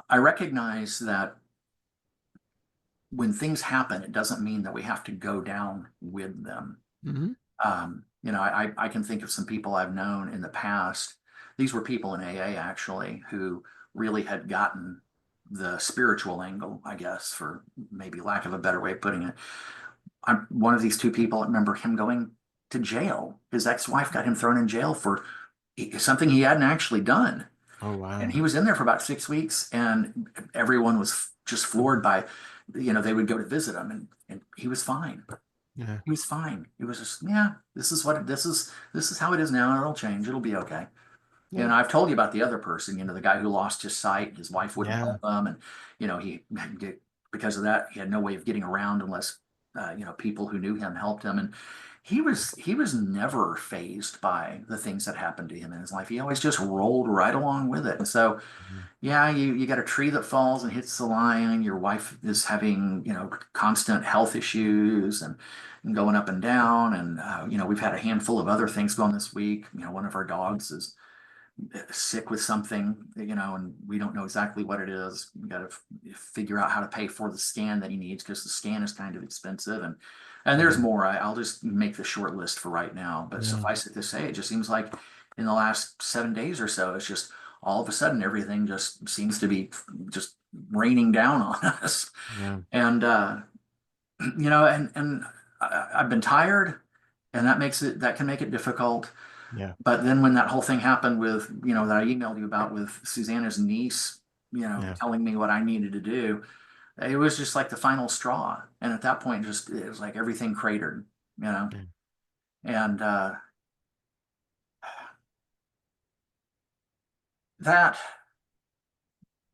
I recognize that when things happen, it doesn't mean that we have to go down with them. Hmm. I can think of some people I've known in the past. These were people in AA actually who really had gotten the spiritual angle, I guess, for maybe lack of a better way of putting it. One of these two people, I remember him going to jail. His ex-wife got him thrown in jail for something he hadn't actually done. Oh, And wow. he was in there for about 6 weeks, and everyone was just floored by, they would go to visit him, and he was fine. Yeah. He was fine. He was just, yeah, this is how it is now. It'll change. It'll be okay. Yeah. And I've told you about the other person, the guy who lost his sight. His wife wouldn't Yeah. help him, and he because of that, he had no way of getting around unless people who knew him helped him. And he was never fazed by the things that happened to him in his life. He always just rolled right along with it. And so Mhm. yeah, you got a tree that falls and hits the line. Your wife is having, constant health issues and going up and down. And, we've had a handful of other things going this week. One of our dogs is sick with something, and we don't know exactly what it is. We got to figure out how to pay for the scan that he needs because the scan is kind of expensive. And there's Mhm. more. I'll just make the short list for right now. But Yeah. suffice it to say, it just seems like in the last 7 days or so, it's just all of a sudden everything just seems to be just raining down on us. Yeah. And and I've been tired, and that can make it difficult. Yeah. But then when that whole thing happened with, that I emailed you about with Susanna's niece, Yeah. telling me what I needed to do, it was just like the final straw. And at that point, just it was like everything cratered, you know. Yeah. And that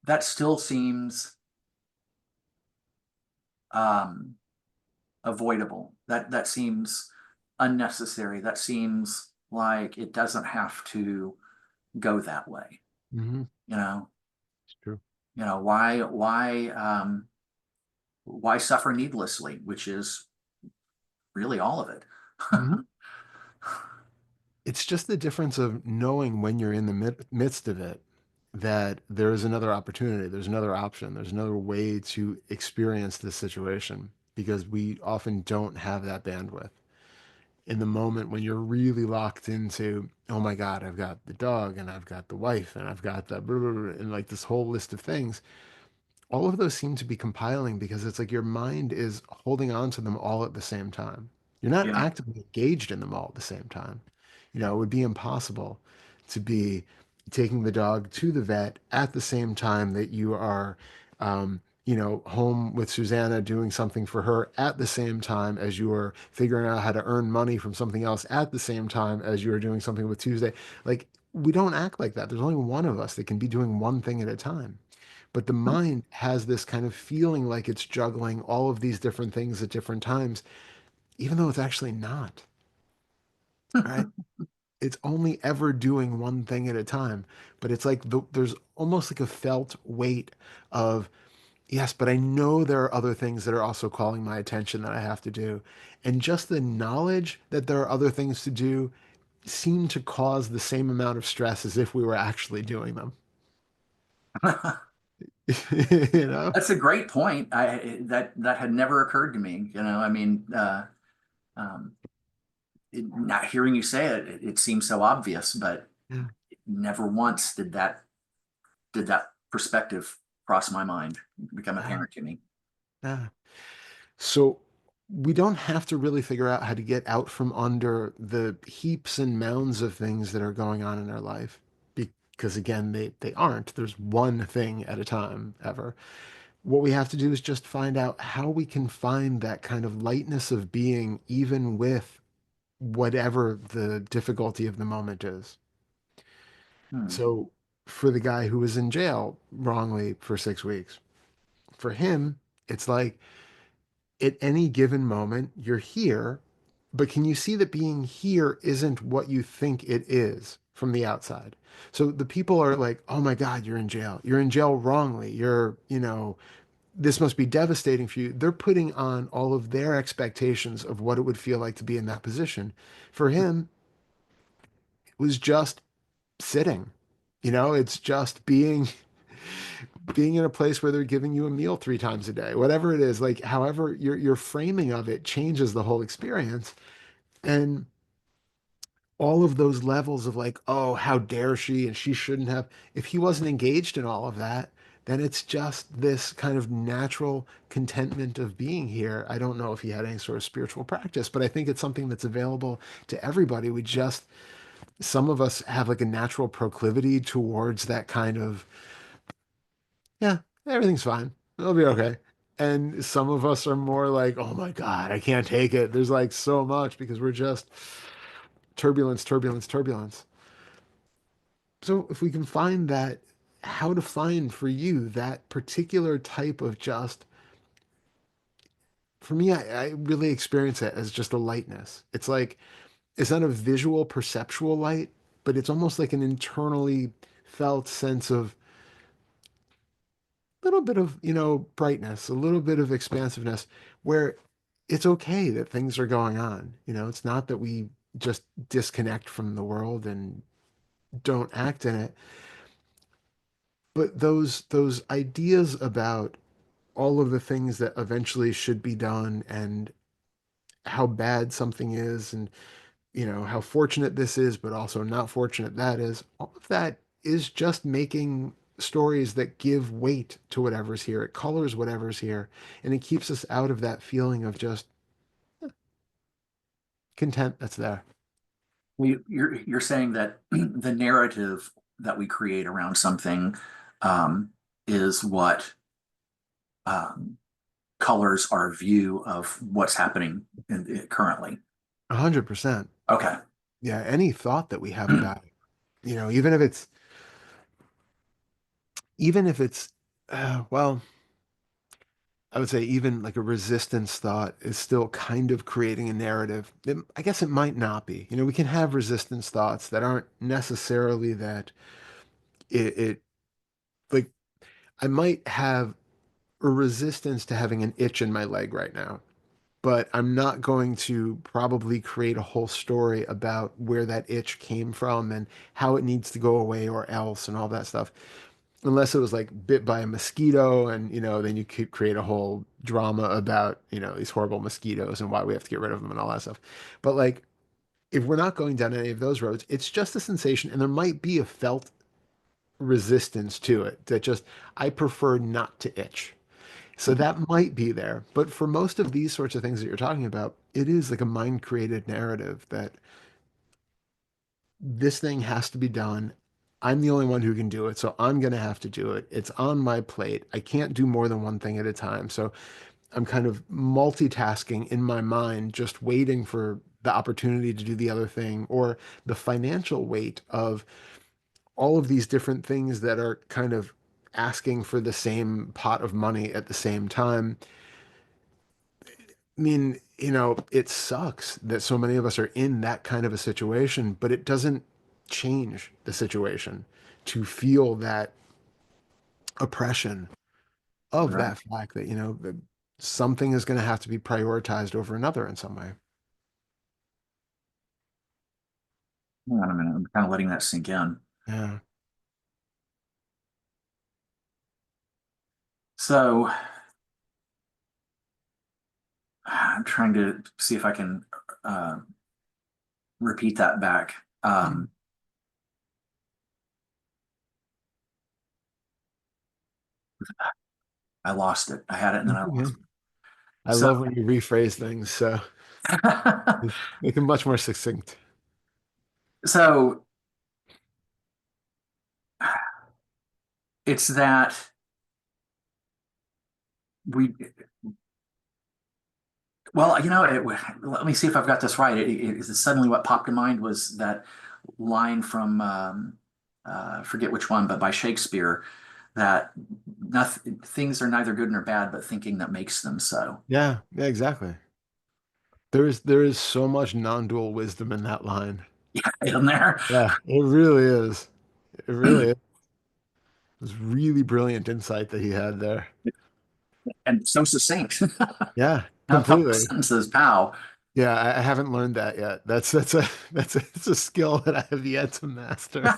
that still seems um, avoidable. That seems unnecessary. That seems like it doesn't have to go that way. Hmm. You know, It's true. why suffer needlessly, which is really all of it. Hmm. It's just the difference of knowing when you're in the midst of it that there's another opportunity, there's another option, there's another way to experience this situation because we often don't have that bandwidth. In the moment when you're really locked into, oh my God, I've got the dog and I've got the wife and I've got the blah, blah, blah, and like this whole list of things, all of those seem to be compiling because it's like your mind is holding on to them all at the same time. You're not Yeah. actively engaged in them all at the same time. It would be impossible to be taking the dog to the vet at the same time that you are, home with Susanna doing something for her at the same time as you are figuring out how to earn money from something else at the same time as you are doing something with Tuesday. Like, we don't act like that. There's only one of us that can be doing one thing at a time. But the mind has this kind of feeling like it's juggling all of these different things at different times, even though it's actually not, right? It's only ever doing one thing at a time. But it's like there's almost like a felt weight of, yes, but I know there are other things that are also calling my attention that I have to do. And just the knowledge that there are other things to do seem to cause the same amount of stress as if we were actually doing them. You know? That's a great point. That had never occurred to me. I mean, um, not hearing you say it seems so obvious, but Yeah. never once did that perspective cross my mind, become Yeah. apparent to me. Yeah. So we don't have to really figure out how to get out from under the heaps and mounds of things that are going on in our life. Because again, they aren't. There's one thing at a time ever. What we have to do is just find out how we can find that kind of lightness of being, even with whatever the difficulty of the moment is. Hmm. So for the guy who was in jail wrongly for 6 weeks, for him, it's like at any given moment, you're here, but can you see that being here isn't what you think it is from the outside? So the people are like, oh my God, you're in jail. You're in jail wrongly. This must be devastating for you. They're putting on all of their expectations of what it would feel like to be in that position. For him, it was just sitting. It's just being being in a place where they're giving you a meal 3 times a day, whatever it is, like however your framing of it changes the whole experience. And all of those levels of like, oh, how dare she, and she shouldn't have, if he wasn't engaged in all of that, then it's just this kind of natural contentment of being here. I don't know if he had any sort of spiritual practice, but I think it's something that's available to everybody. We just, some of us have like a natural proclivity towards that kind of, yeah, everything's fine. It'll be okay. And some of us are more like, oh my God, I can't take it. There's like so much because we're just turbulence, turbulence, turbulence. So if we can find that, how to find for you that particular type of just, for me, I really experience it as just a lightness. It's like, it's not a visual, perceptual light, but it's almost like an internally felt sense of a little bit of, brightness, a little bit of expansiveness, where it's okay that things are going on. It's not that we just disconnect from the world and don't act in it, but those ideas about all of the things that eventually should be done and how bad something is and how fortunate this is but also not fortunate that is, all of that is just making stories that give weight to whatever's here. It colors whatever's here, and it keeps us out of that feeling of just content that's there. You're saying that the narrative that we create around something um, is what um, colors our view of what's happening currently. 100%. Okay. Yeah, any thought that we have about it, even if it's even if it's well, I would say even like a resistance thought is still kind of creating a narrative. I guess it might not be. We can have resistance thoughts that aren't necessarily that it like I might have a resistance to having an itch in my leg right now, but I'm not going to probably create a whole story about where that itch came from and how it needs to go away or else and all that stuff. Unless it was like bit by a mosquito and then you could create a whole drama about these horrible mosquitoes and why we have to get rid of them and all that stuff. But like if we're not going down any of those roads, it's just a sensation, and there might be a felt resistance to it that just, I prefer not to itch. So that might be there, but for most of these sorts of things that you're talking about, it is like a mind created narrative that this thing has to be done. I'm the only one who can do it, so I'm going to have to do it. It's on my plate. I can't do more than one thing at a time. So I'm kind of multitasking in my mind, just waiting for the opportunity to do the other thing, or the financial weight of all of these different things that are kind of asking for the same pot of money at the same time. I mean, it sucks that so many of us are in that kind of a situation, but it doesn't change the situation to feel that oppression of Right. that fact that, that something is going to have to be prioritized over another in some way. Hang on a minute. I'm kind of letting that sink in. Yeah. So I'm trying to see if I can uh, repeat that back. Mm. I lost it. I had it and then I Yeah. lost it. I So, love when you rephrase things, so make them much more succinct. so it's that we, well, let me see if I've got this right. Suddenly what popped in mind was that line from, forget which one, but by Shakespeare, that nothing, things are neither good nor bad, but thinking that makes them so. Yeah, yeah, exactly. There is so much non-dual wisdom in that line. In there. Yeah, it really is. It really is. It was really brilliant insight that he had there. And so succinct. Yeah, A couple completely. sentences, pow. Yeah, I haven't learned that yet. That's a skill that I have yet to master.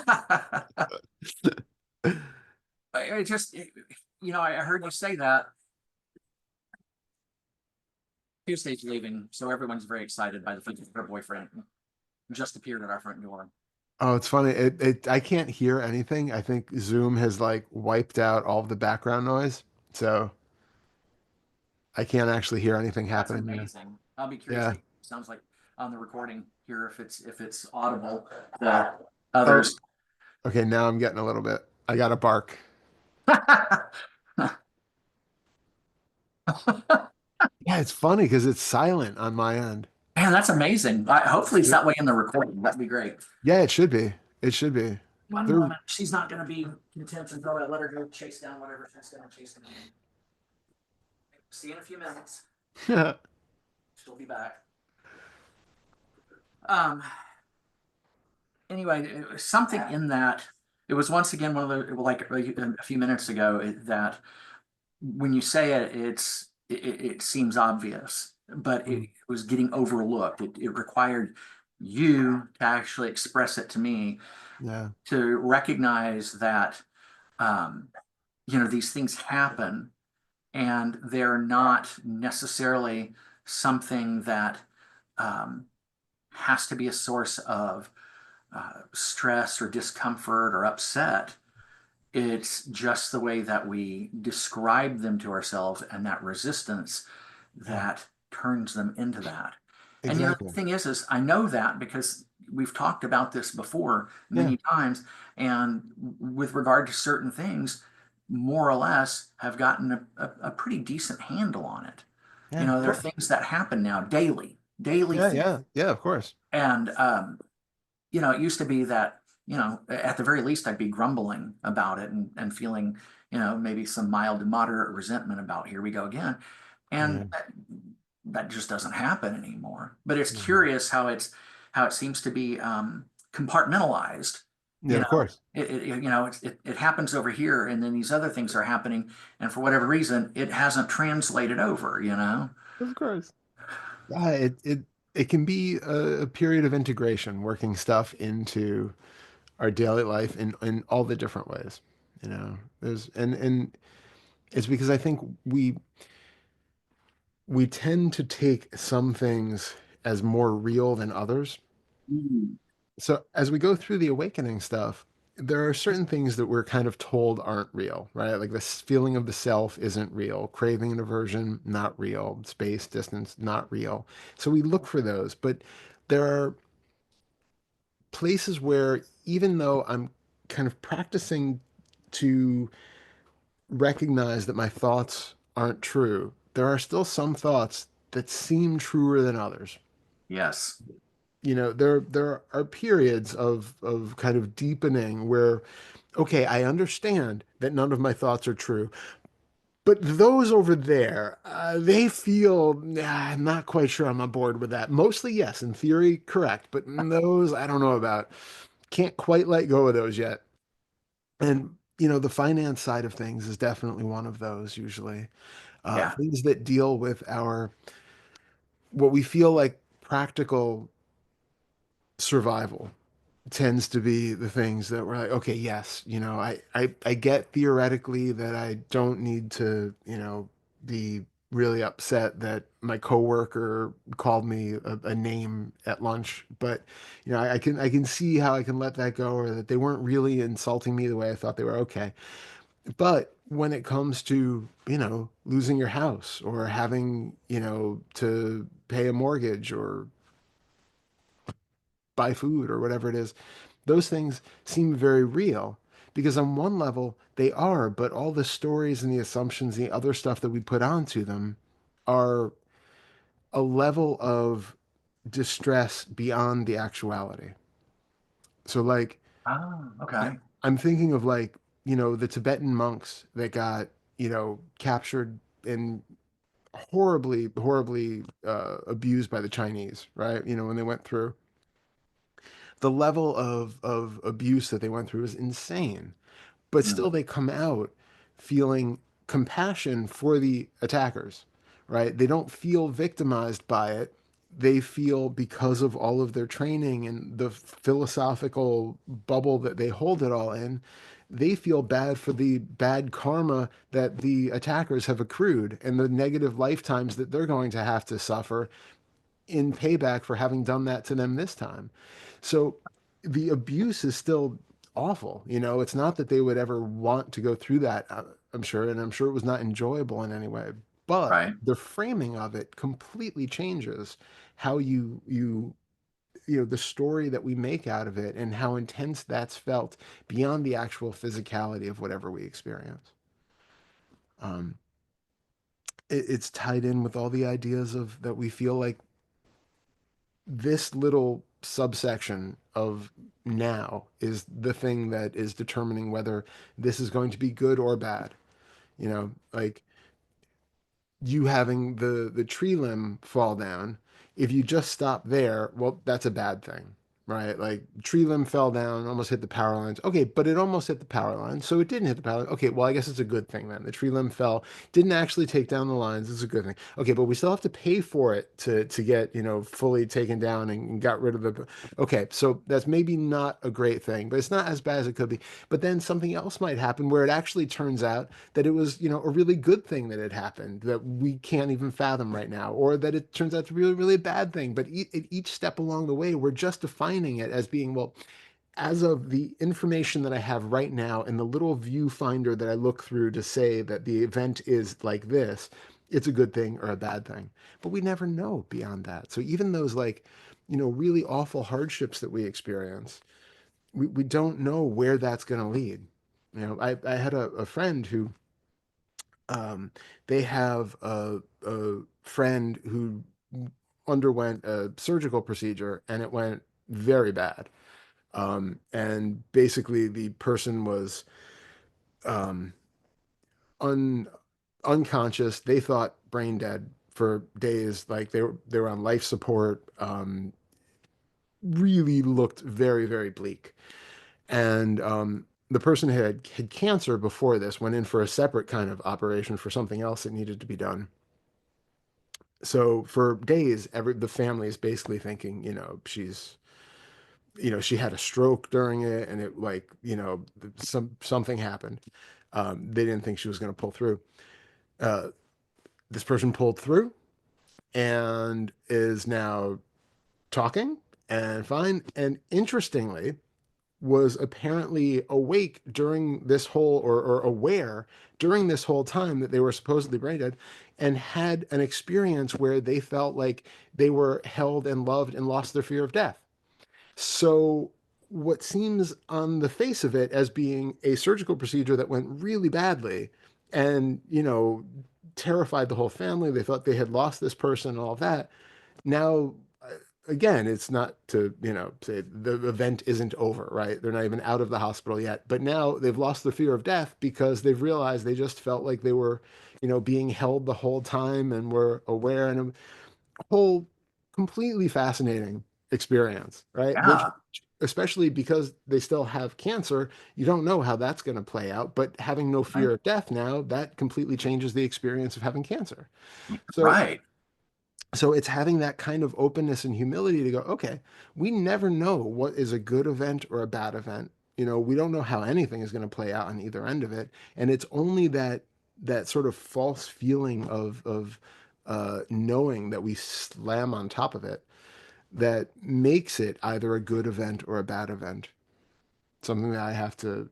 I just, I heard you say that. Tuesday's leaving, so everyone's very excited by the fact that her boyfriend just appeared at our front door. Oh, it's funny. I can't hear anything. I think Zoom has like wiped out all of the background noise, so I can't actually hear anything That's happening there. amazing. I'll be curious Yeah. what it sounds like on the recording here if it's audible. The Oh, others. okay. Now I'm getting a little bit. I got a bark. Yeah, it's funny because it's silent on my end. Man, that's amazing. Hopefully it's that way in the recording. That'd be great. Yeah, it should be. It should be. One There. moment. She's not going to be content until I let her go chase down whatever she's going to chase down. See you in a few minutes. She'll be back. Um. Anyway, it was something in that. It was once again one of the like a few minutes ago that when you say it, it seems obvious, but it was getting overlooked. It required you to actually express it to me Yeah. to recognize that um, these things happen and they're not necessarily something that um, has to be a source of stress or discomfort or upset. It's just the way that we describe them to ourselves and that resistance Yeah. that turns them into that. And the Exactly. thing is I know that because we've talked about this before Yeah. many times, and with regard to certain things, more or less have gotten a pretty decent handle on it. Yeah. Of There are course. things that happen now daily Yeah. things. Yeah. Yeah. Of course. And it used to be that, at the very least, I'd be grumbling about it and feeling, maybe some mild to moderate resentment about here we go again. Yeah. And that just doesn't happen anymore. But it's Yeah. curious how it seems to be compartmentalized. Yeah. Of course. It happens over here, and then these other things are happening, and for whatever reason, it hasn't translated over. Of course. Yeah. It can be a period of integration, working stuff into our daily life in all the different ways. There's and it's because I think we tend to take some things as more real than others. Mm. So as we go through the awakening stuff, there are certain things that we're kind of told aren't real, right? Like this feeling of the self isn't real, craving and aversion, not real, space, distance, not real. So we look for those, but there are places where even though I'm kind of practicing to recognize that my thoughts aren't true, there are still some thoughts that seem truer than others. Yes. There are periods of kind of deepening where, okay, I understand that none of my thoughts are true, but those over there, they feel, I'm not quite sure I'm on board with that. Mostly, yes, in theory, correct, but those I don't know about. Can't quite let go of those yet. And the finance side of things is definitely one of those usually. Yeah. Things that deal with our what we feel like practical survival tends to be the things that we're like, okay, yes, I get theoretically that I don't need to, be really upset that my coworker called me a name at lunch, but I can see how I can let that go, or that they weren't really insulting me the way I thought they were. Okay. But when it comes to, losing your house or having, to pay a mortgage or buy food or whatever it is, those things seem very real because on one level they are, but all the stories and the assumptions, the other stuff that we put onto them are a level of distress beyond the actuality. So like Oh, I- okay. I'm thinking of like, the Tibetan monks that got, captured and horribly, horribly abused by the Chinese, right? When they went through the level of abuse that they went through is insane. But Mm. still they come out feeling compassion for the attackers, right? They don't feel victimized by it. They feel, because of all of their training and the philosophical bubble that they hold it all in, they feel bad for the bad karma that the attackers have accrued and the negative lifetimes that they're going to have to suffer in payback for having done that to them this time. So the abuse is still awful. You know, it's not that they would ever want to go through that, I'm sure, and I'm sure it was not enjoyable in any way. But Right. the framing of it completely changes how the story that we make out of it and how intense that's felt beyond the actual physicality of whatever we experience. Um, it's tied in with all the ideas of that we feel like this little subsection of now is the thing that is determining whether this is going to be good or bad. You know, like you having the tree limb fall down, if you just stop there, well, that's a bad thing, right? Like tree limb fell down, almost hit the power lines. Okay, but it almost hit the power lines, so it didn't hit the power line. Okay, well, I guess it's a good thing then. The tree limb fell, didn't actually take down the lines. It's a good thing. Okay, but we still have to pay for it to get fully taken down and got rid of the. Okay, so that's maybe not a great thing, but it's not as bad as it could be. But then something else might happen where it actually turns out that it was, a really good thing that it happened that we can't even fathom right now, or that it turns out to be really, really bad thing. But at each step along the way, we're just defining it as being, well, as of the information that I have right now and the little viewfinder that I look through to say that the event is like this, it's a good thing or a bad thing. But we never know beyond that. So even those like, really awful hardships that we experience, we don't know where that's going to lead. I had a friend who um, they have a friend who underwent a surgical procedure and it went very bad. And basically, the person was um, un, unconscious. They thought brain dead for days. Like they were on life support. Really looked very, very bleak. And the person had cancer before this, went in for a separate kind of operation for something else that needed to be done. So for days, the family is basically thinking, she had a stroke during it, and it like, something happened. They didn't think she was going to pull through. Uh, this person pulled through and is now talking and fine. And interestingly, was apparently awake during this whole or aware during this whole time that they were supposedly brain dead and had an experience where they felt like they were held and loved and lost their fear of death. So what seems on the face of it as being a surgical procedure that went really badly and, terrified the whole family. They thought they had lost this person and all that. Now, again, it's not to, say the event isn't over, right? They're not even out of the hospital yet. But now they've lost the fear of death because they've realized they just felt like they were, being held the whole time and were aware, and a whole completely fascinating experience, right? Which, Yeah. especially because they still have cancer, you don't know how that's going to play out. But having no Right. fear of death now, that completely changes the experience of having cancer. So Right. so it's having that kind of openness and humility to go, okay, we never know what is a good event or a bad event. We don't know how anything is going to play out on either end of it. And it's only that sort of false feeling of knowing that we slam on top of it that makes it either a good event or a bad event. Something that I have to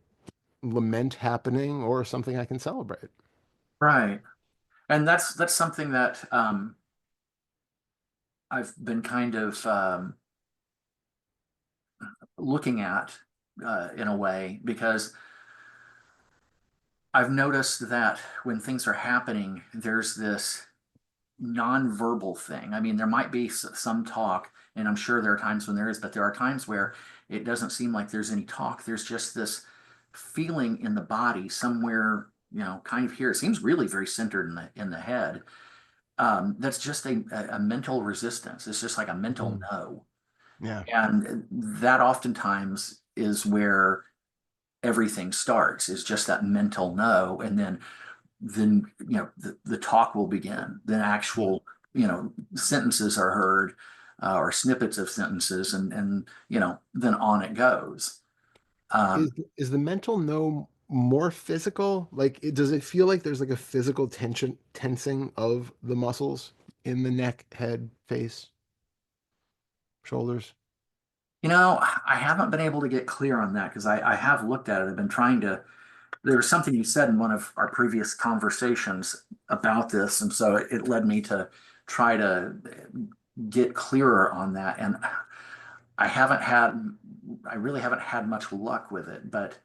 lament happening or something I can celebrate. Right. And that's something that I've been kind of looking at in a way because I've noticed that when things are happening, there's this nonverbal thing. I mean, there might be some talk, and I'm sure there are times when there is, but there are times where it doesn't seem like there's any talk. There's just this feeling in the body somewhere, kind of here. It seems really very centered in the head. That's just a mental resistance. It's just like a mental Mm. no. Yeah. And that oftentimes is where everything starts, is just that mental no. And then the talk will begin. Then Yeah. actual sentences are heard, or snippets of sentences, and then on it goes. Is Um, is the mental no more physical? Like, does it feel like there's like a physical tensing of the muscles in the neck, head, face, shoulders? I haven't been able to get clear on that because I have looked at it. I've been trying to. There was something you said in one of our previous conversations about this, and so it led me to try to get clearer on that. And I haven't had, I really haven't had much luck with it, but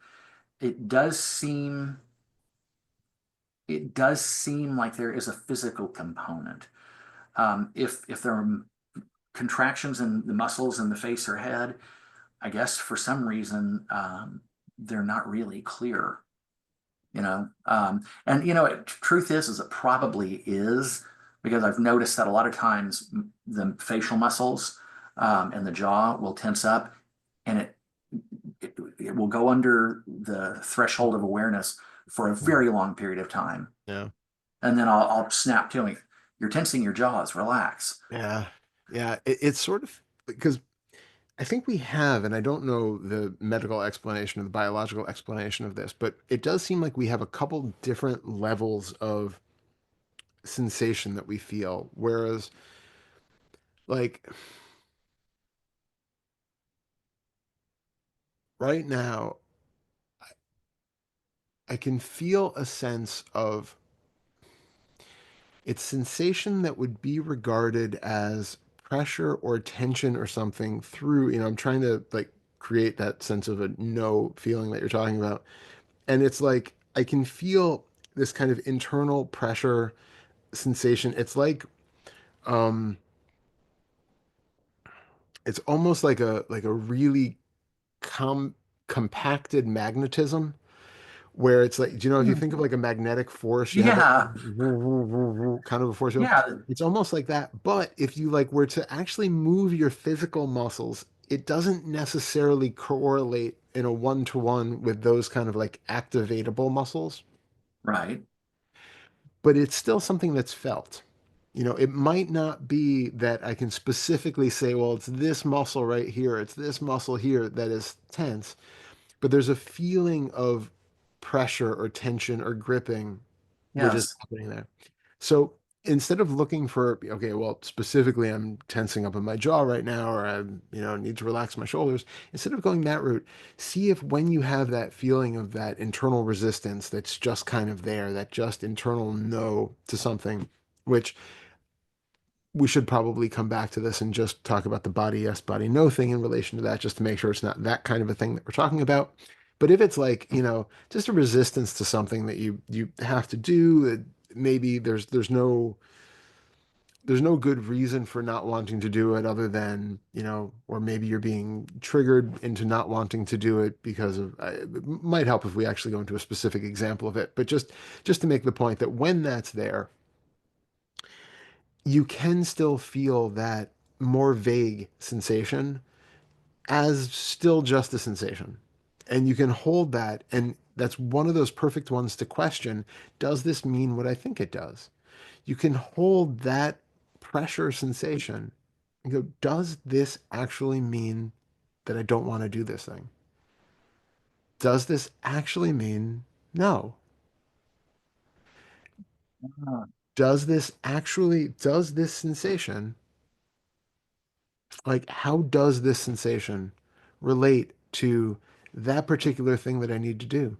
it does seem, it does seem like there is a physical component. If there are contractions in the muscles in the face or head, I guess for some reason they're not really clear. And truth is it probably is because I've noticed that a lot of times the facial muscles and the jaw will tense up, and it will go under the threshold of awareness for a very long period of time, Yeah. and then I'll snap to me. You're tensing your jaws. Relax. Yeah. Yeah. It's sort of because I think we have, and I don't know the medical explanation or the biological explanation of this, but it does seem like we have a couple different levels of sensation that we feel. Whereas, like, right now, I can feel a sense of it's sensation that would be regarded as pressure or tension or something through, I'm trying to like create that sense of a no feeling that you're talking about. And it's like I can feel this kind of internal pressure sensation. Um it's almost like a really com compacted magnetism where it's like, do you know, if you think of like a magnetic force, you have that Yeah, kind of a force field. yeah, It's almost like that. But if you like were to actually move your physical muscles, it doesn't necessarily correlate in a one-to-one with those kind of like activatable muscles, right. but it's still something that's felt. It might not be that I can specifically say, well, it's this muscle right here, it's this muscle here that is tense, but there's a feeling of pressure or tension or gripping which is Yes. happening there. So instead of looking for, okay, well, specifically I'm tensing up in my jaw right now, or I, need to relax my shoulders, instead of going that route, see if when you have that feeling of that internal resistance that's just kind of there, that just internal no to something, which we should probably come back to this and just talk about the body yes, body no thing in relation to that, just to make sure it's not that kind of a thing that we're talking about. But if it's like, just a resistance to something that you have to do, maybe there's no good reason for not wanting to do it other than, or maybe you're being triggered into not wanting to do it because of, it might help if we actually go into a specific example of it, but just to make the point that when that's there, you can still feel that more vague sensation as still just a sensation. And you can hold that. And that's one of those perfect ones to question. Does this mean what I think it does? You can hold that pressure sensation and go, does this actually mean that I don't want to do this thing? Does this actually mean no? Does this sensation like how does this sensation relate to that particular thing that I need to do?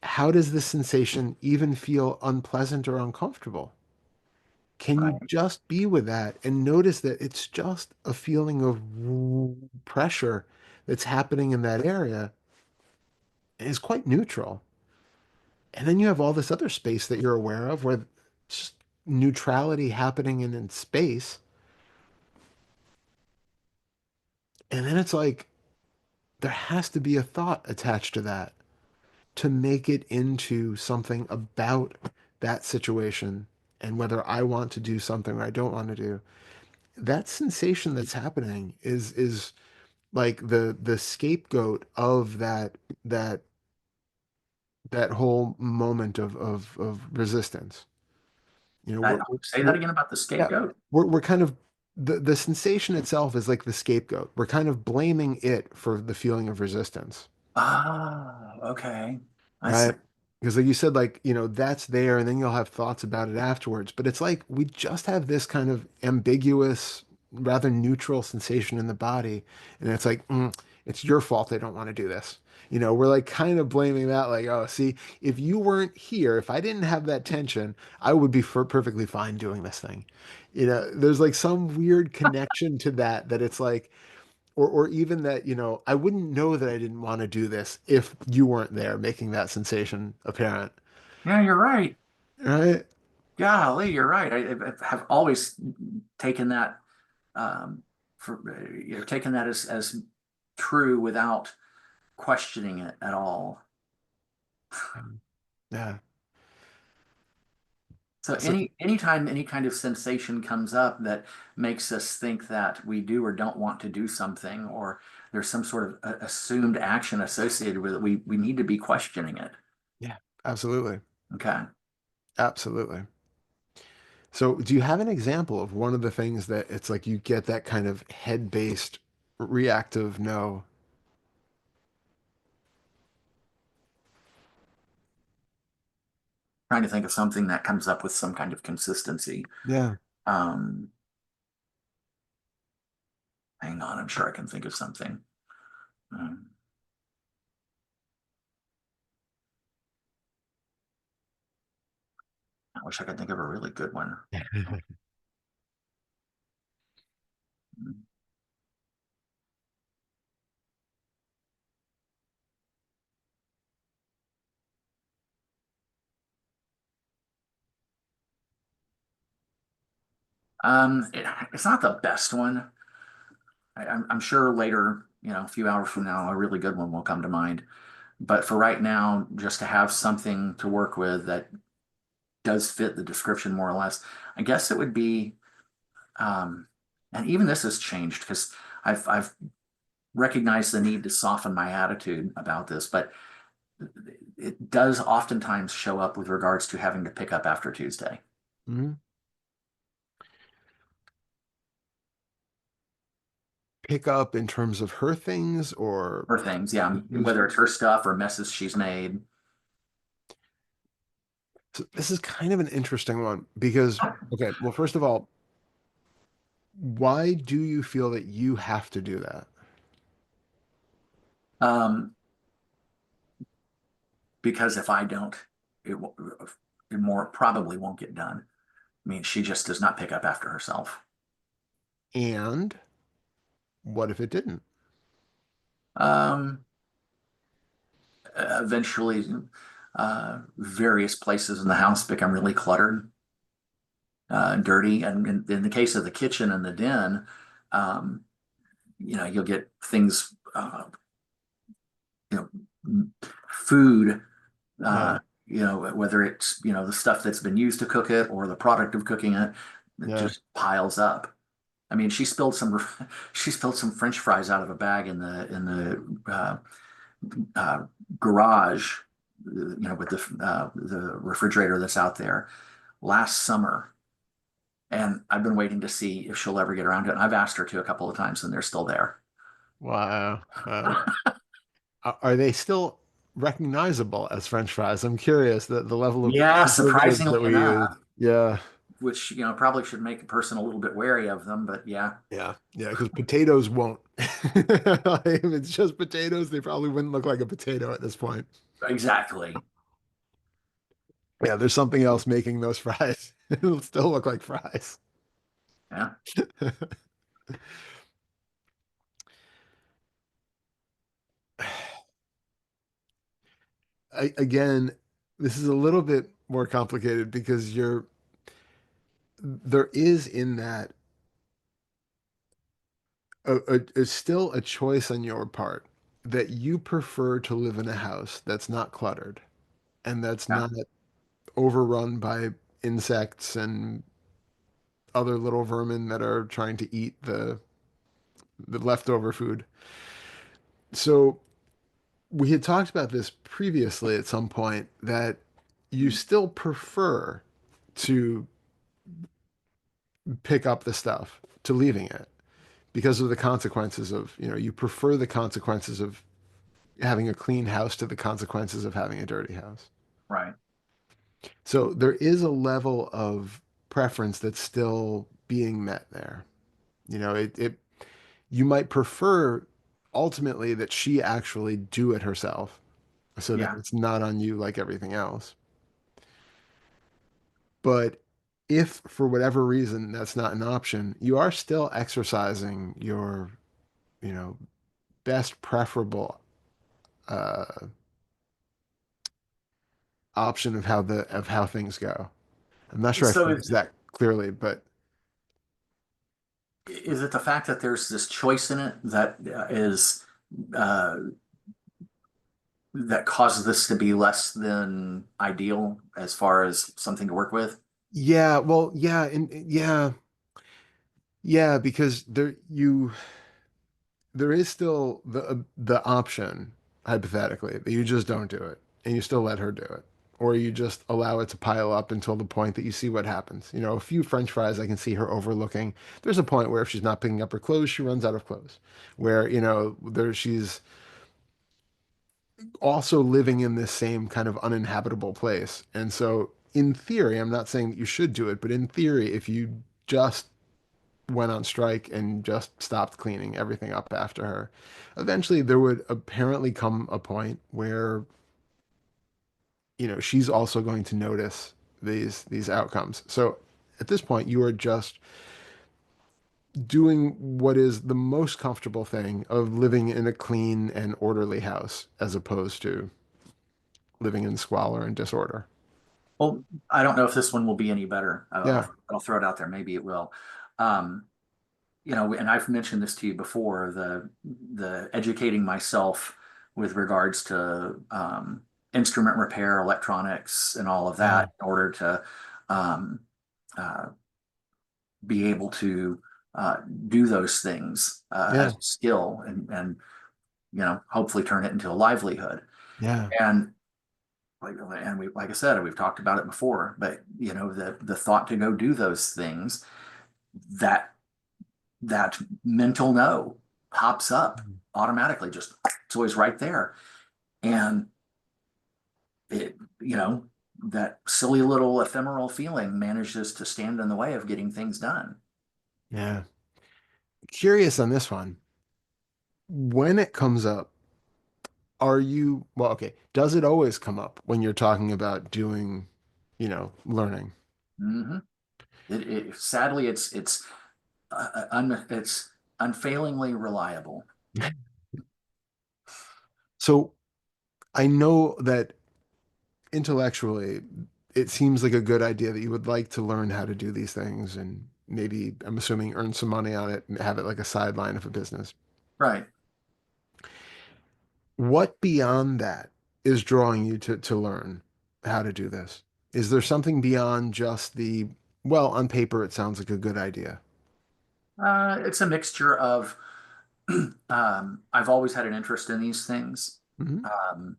How does this sensation even feel unpleasant or uncomfortable? Can you Right. just be with that and notice that it's just a feeling of pressure that's happening in that area and is quite neutral. And then you have all this other space that you're aware of where it's just neutrality happening in space. And then it's like there has to be a thought attached to that to make it into something about that situation and whether I want to do something or I don't want to do. That sensation that's happening is like the scapegoat of that that whole moment of resistance. You know, Say that again about the yeah, scapegoat. we're kind of the sensation itself is like the scapegoat. We're kind of blaming it for the feeling of resistance. Ah, okay. I see. Right? Because like you said, like, that's there and then you'll have thoughts about it afterwards. But it's like we just have this kind of ambiguous, rather neutral sensation in the body. And it's like, it's your fault they don't want to do this. We're like kind of blaming that, like, oh, see, if you weren't here, if I didn't have that tension, I would be perfectly fine doing this thing. There's like some weird connection to that, that it's like, or even that, I wouldn't know that I didn't want to do this if you weren't there making that sensation apparent. Yeah, you're right. Right? Golly, you're right. I have always taken that for taken that as true without questioning it at all. Yeah. So So anytime any kind of sensation comes up that makes us think that we do or don't want to do something, or there's some sort of assumed action associated with it, we need to be questioning it. yeah, absolutely. Okay. Absolutely. So do you have an example of one of the things that it's like you get that kind of head-based reactive no? Trying to think of something that comes up with some kind of consistency. Yeah. Um, Hang on, I'm sure I can think of something. Um, I wish I could think of a really good one. It's not the best one. I'm sure later, a few hours from now, a really good one will come to mind. But for right now, just to have something to work with that does fit the description more or less, I guess it would be, um, and even this has changed because I've recognized the need to soften my attitude about this, but it does oftentimes show up with regards to having to pick up after Tuesday Mhm. Pick up in terms of her things or or things. Yeah, who's. whether it's her stuff or messes she's made. So this is kind of an interesting one because, okay, well, first of all, why do you feel that you have to do that? Um, because if I don't, it, it more probably won't get done. I mean, she just does not pick up after herself. And what if it didn't? Um, Eventually, various places in the house become really cluttered, dirty, and in the case of the kitchen and the den, um, you'll get things, you know, food, Yeah, uh, whether it's the stuff that's been used to cook it or the product of cooking it, it yeah, just piles up. I mean, she spilled some she spilled some French fries out of a bag in the uh, garage, with the refrigerator that's out there last summer. And I've been waiting to see if she'll ever get around to it. And I've asked her to a couple of times, and they're still there. wow. Are they still recognizable as French fries? I'm curious the level of Yeah, preservatives that surprisingly we enough, use. Yeah, which probably should make a person a little bit wary of them. But yeah, yeah, yeah. Because potatoes won't. If it's just potatoes, they probably wouldn't look like a potato at this point. exactly. Yeah, there's something else making those fries. It'll still look like fries. Yeah. Again, this is a little bit more complicated because there is in that still a choice on your part that you prefer to live in a house that's not cluttered and that's Yeah. not overrun by insects and other little vermin that are trying to eat the leftover food. So we had talked about this previously at some point that you still prefer to pick up the stuff to leaving it because of the consequences of, you prefer the consequences of having a clean house to the consequences of having a dirty house. Right. So there is a level of preference that's still being met there. You might prefer ultimately that she actually do it herself so that Yeah. it's not on you like everything else. But if for whatever reason that's not an option, you are still exercising your, you know, best preferable uh, option of how things go. I'm not sure I So phrased that clearly, but is it the fact that there's this choice in it that is uh, that causes this to be less than ideal as far as something to work with? yeah, well, yeah, and yeah, because there is still the option, hypothetically, that you just don't do it and you still let her do it. Or you just allow it to pile up until the point that you see what happens. A few French fries I can see her overlooking. There's a point where if she's not picking up her clothes, she runs out of clothes. Where, she's also living in this same kind of uninhabitable place. And so, in theory, I'm not saying that you should do it, but in theory, if you just went on strike and just stopped cleaning everything up after her. Eventually, there would apparently come a point where, she's also going to notice these outcomes. So at this point, you are just doing what is the most comfortable thing of living in a clean and orderly house as opposed to living in squalor and disorder. Well, I don't know if this one will be any better. Yeah. I'll throw it out there. Maybe it will. Um, and I've mentioned this to you before, the educating myself with regards to instrument repair, electronics, and all of Yeah. that in order to um, uh, be able to uh, do those things Yeah. as a skill and hopefully turn it into a livelihood. Yeah. And like I said, we've talked about it before, but the thought to go do those things, that that mental no pops up automatically. Just it's always right there, and it that silly little ephemeral feeling manages to stand in the way of getting things done. Yeah. Curious on this one. When it comes up, well, okay, does it always come up when you're talking about doing, learning? Hmm. Sadly, it's unfailingly reliable. So I know that intellectually, it seems like a good idea that you would like to learn how to do these things and maybe, I'm assuming, earn some money on it and have it like a sideline of a business. Right. What beyond that is drawing you to learn how to do this? Is there something beyond just well, on paper, it sounds like a good idea. It's a mixture of I've always had an interest in these things. Hmm. Um,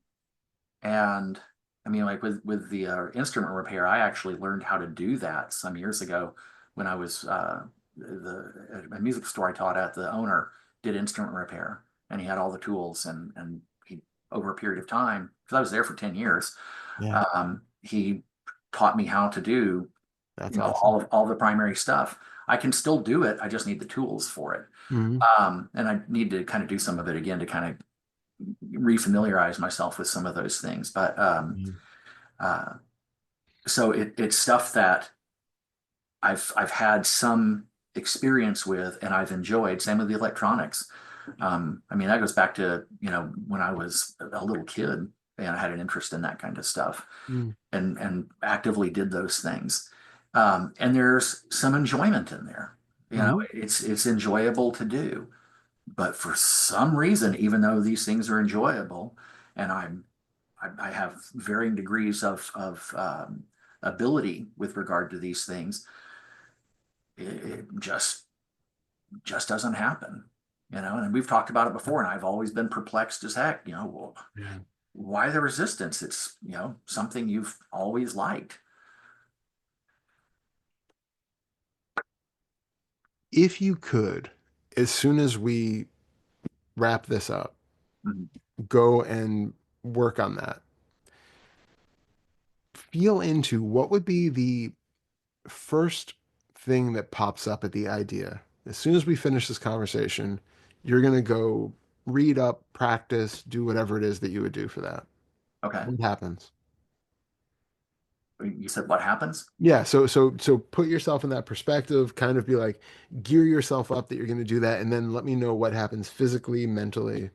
and I mean, like with the instrument repair, I actually learned how to do that some years ago when I was the a music store I taught at. The owner did instrument repair, and he had all the tools, and he over a period of time, because I was there for 10 years, Yeah, he taught me how to do that's awesome. all the primary stuff. I can still do it. I just need the tools for it. Hmm. And I need to kind of do some of it again to kind of refamiliarize myself with some of those things. But uh, so it's stuff that I've had some experience with and I've enjoyed. Same with the electronics. I mean, that goes back to, when I was a little kid and I had an interest in that kind of stuff Mm. and actively did those things. And there's some enjoyment in there. Hmm. It's enjoyable to do. But for some reason, even though these things are enjoyable, and I have varying degrees of ability with regard to these things, it just doesn't happen. And we've talked about it before, and I've always been perplexed as heck. Well, Yeah. why the resistance? It's something you've always liked. If you could, as soon as we wrap this up, Mhm. go and work on that. Feel into what would be the first thing that pops up at the idea. As soon as we finish this conversation, you're going to go read up, practice, do whatever it is that you would do for that. Okay. What happens? You said what happens? Yeah, so put yourself in that perspective, kind of be like, gear yourself up that you're going to do that, and then let me know what happens physically, mentally.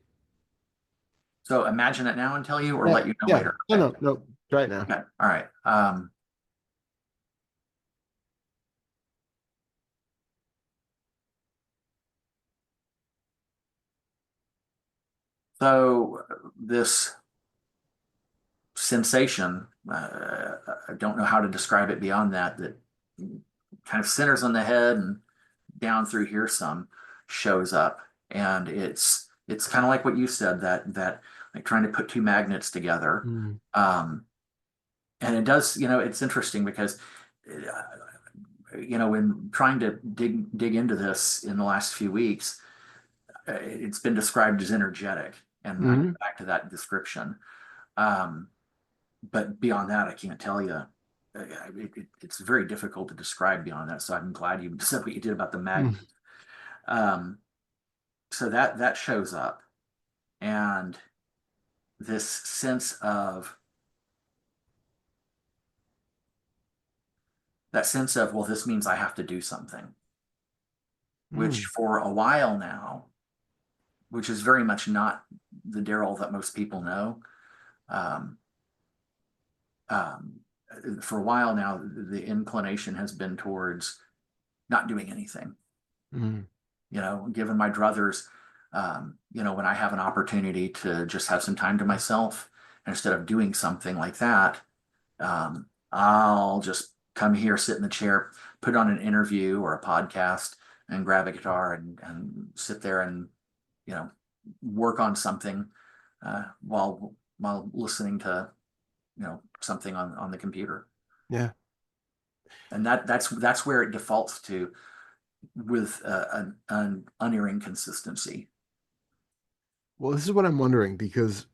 So imagine it now and tell you, or Yeah, let you know yeah. later. No, Okay. no, no. Try it now. Okay. All right. So this sensation, I don't know how to describe it beyond that, that kind of centers on the head and down through here some shows up. And it's kind of like what you said, that like trying to put two magnets together. Mm, And it does, it's interesting because when trying to dig into this in the last few weeks, it's been described as energetic, and I go mm, back to that description. Um, but beyond that, I can't tell you. It's very difficult to describe beyond that. So I'm glad you said what you did about the mm, magnet. Um, so that shows up, and this sense of well, this means I have to do something, which mm, for a while now, which is very much not the Darrell that most people know. Um, um, for a while now, the inclination has been towards not doing anything. mm, Given my druthers, when I have an opportunity to just have some time to myself, instead of doing something like that, I'll just come here, sit in the chair, put on an interview or a podcast, and grab a guitar and sit there and you know work on something while listening to something on the computer. yeah. And that's where it defaults to with an unerring consistency. Well, this is what I'm wondering because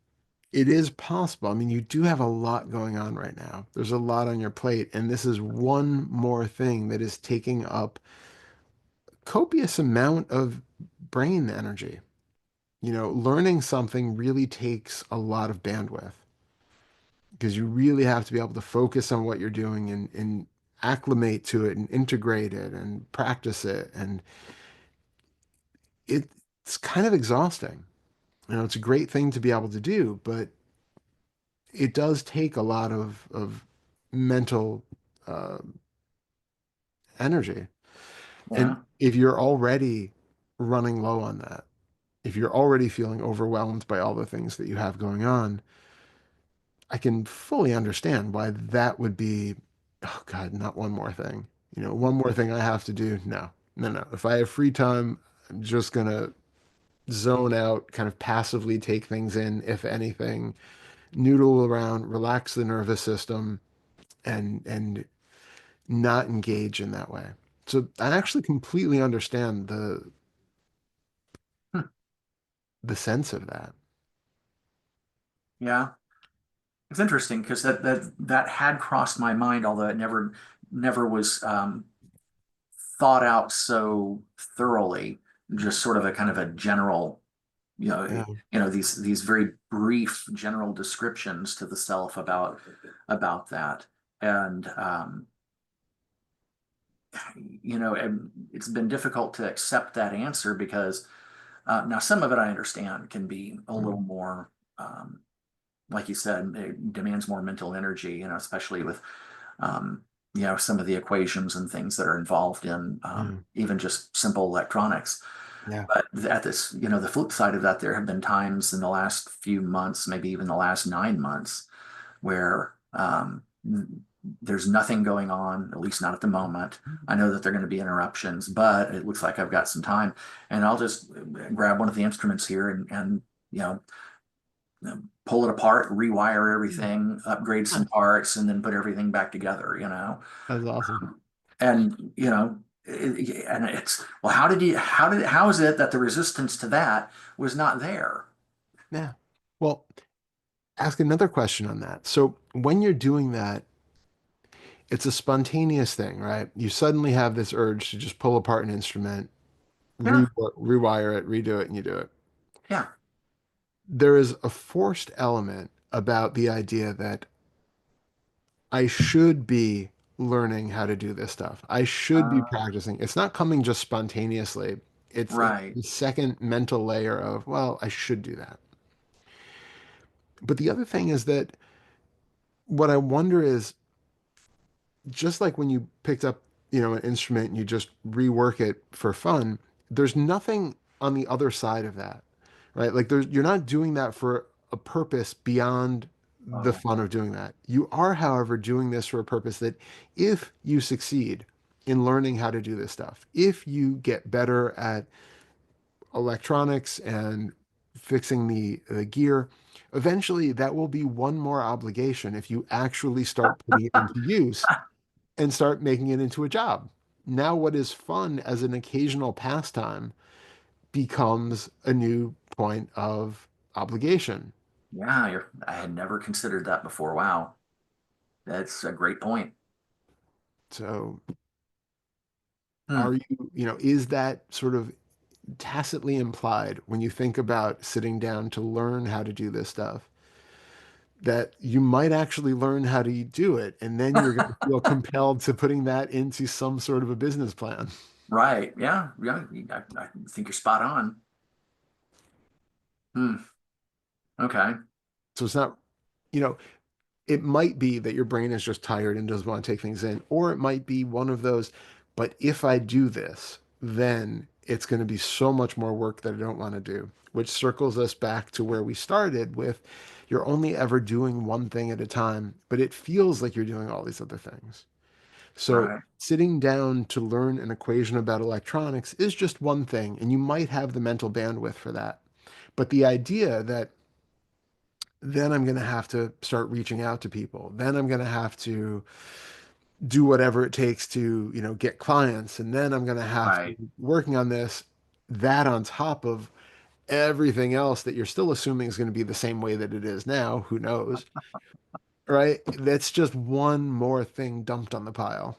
it is possible. I mean, you do have a lot going on right now. There's a lot on your plate, and this is one more thing that is taking up copious amount of brain energy. Learning something really takes a lot of bandwidth because you really have to be able to focus on what you're doing and acclimate to it and integrate it and practice it. And it's kind of exhausting. It's a great thing to be able to do, but it does take a lot of mental uh, energy. And Yeah. if you're already running low on that, if you're already feeling overwhelmed by all the things that you have going on, I can fully understand why that would be, oh God, not one more thing. One more thing I have to do. No, no, no. If I have free time, I'm just gonna zone out, kind of passively take things in, if anything, noodle around, relax the nervous system, and not engage in that way. So I actually completely understand Hmm. the sense of that. Yeah. It's interesting because that had crossed my mind, although it never was thought out so thoroughly. Just sort of a kind of a general, Yeah. these very brief general descriptions to the self about that. And and it's been difficult to accept that answer because now some of it I understand can be a little Mm, more, like you said, it demands more mental energy, especially with some of the equations and things that are involved in yeah. even just simple electronics. Yeah. But at this, the flip side of that, there have been times in the last few months, maybe even the last 9 months, where there's nothing going on, at least not at the moment. I know that there are going to be interruptions, but it looks like I've got some time, and I'll just grab one of the instruments here and you know pull it apart, rewire everything, upgrade some parts, and then put everything back together. That's awesome. And and it's well, how is it that the resistance to that was not there? Yeah. Well, ask another question on that. So when you're doing that, it's a spontaneous thing, right? You suddenly have this urge to just pull apart an instrument, Yeah, rewire it, redo it, and you do it. yeah. There is a forced element about the idea that I should be learning how to do this stuff. I should be Uh, practicing. It's not coming just spontaneously. It's right. the second mental layer of, well, I should do that. But the other thing is that what I wonder is just like when you picked up, an instrument and you just rework it for fun, there's nothing on the other side of that, right? Like you're not doing that for a purpose beyond the Oh, fun of doing that. You are, however, doing this for a purpose that if you succeed in learning how to do this stuff, if you get better at electronics and fixing the gear, eventually that will be one more obligation if you actually start putting it into use and start making it into a job. Now, what is fun as an occasional pastime becomes a new point of obligation. yeah. I had never considered that before. Wow, that's a great point. So, Hmm. are is that sort of tacitly implied when you think about sitting down to learn how to do this stuff? That you might actually learn how to do it, and then you're going to feel compelled to putting that into some sort of a business plan. Right. Yeah. Yeah. I think you're spot on. Hmm. Okay. So it's not, you know, it might be that your brain is just tired and doesn't want to take things in, or it might be one of those, but if I do this, then it's going to be so much more work that I don't want to do, which circles us back to where we started with you're only ever doing one thing at a time, but it feels like you're doing all these other things. So Right. sitting down to learn an equation about electronics is just one thing, and you might have the mental bandwidth for that. But the idea that then I'm going to have to start reaching out to people. Then I'm going to have to do whatever it takes to, get clients. And then I'm going to have to Right. working on this, that on top of everything else that you're still assuming is going to be the same way that it is now. Who knows? Right? That's just one more thing dumped on the pile.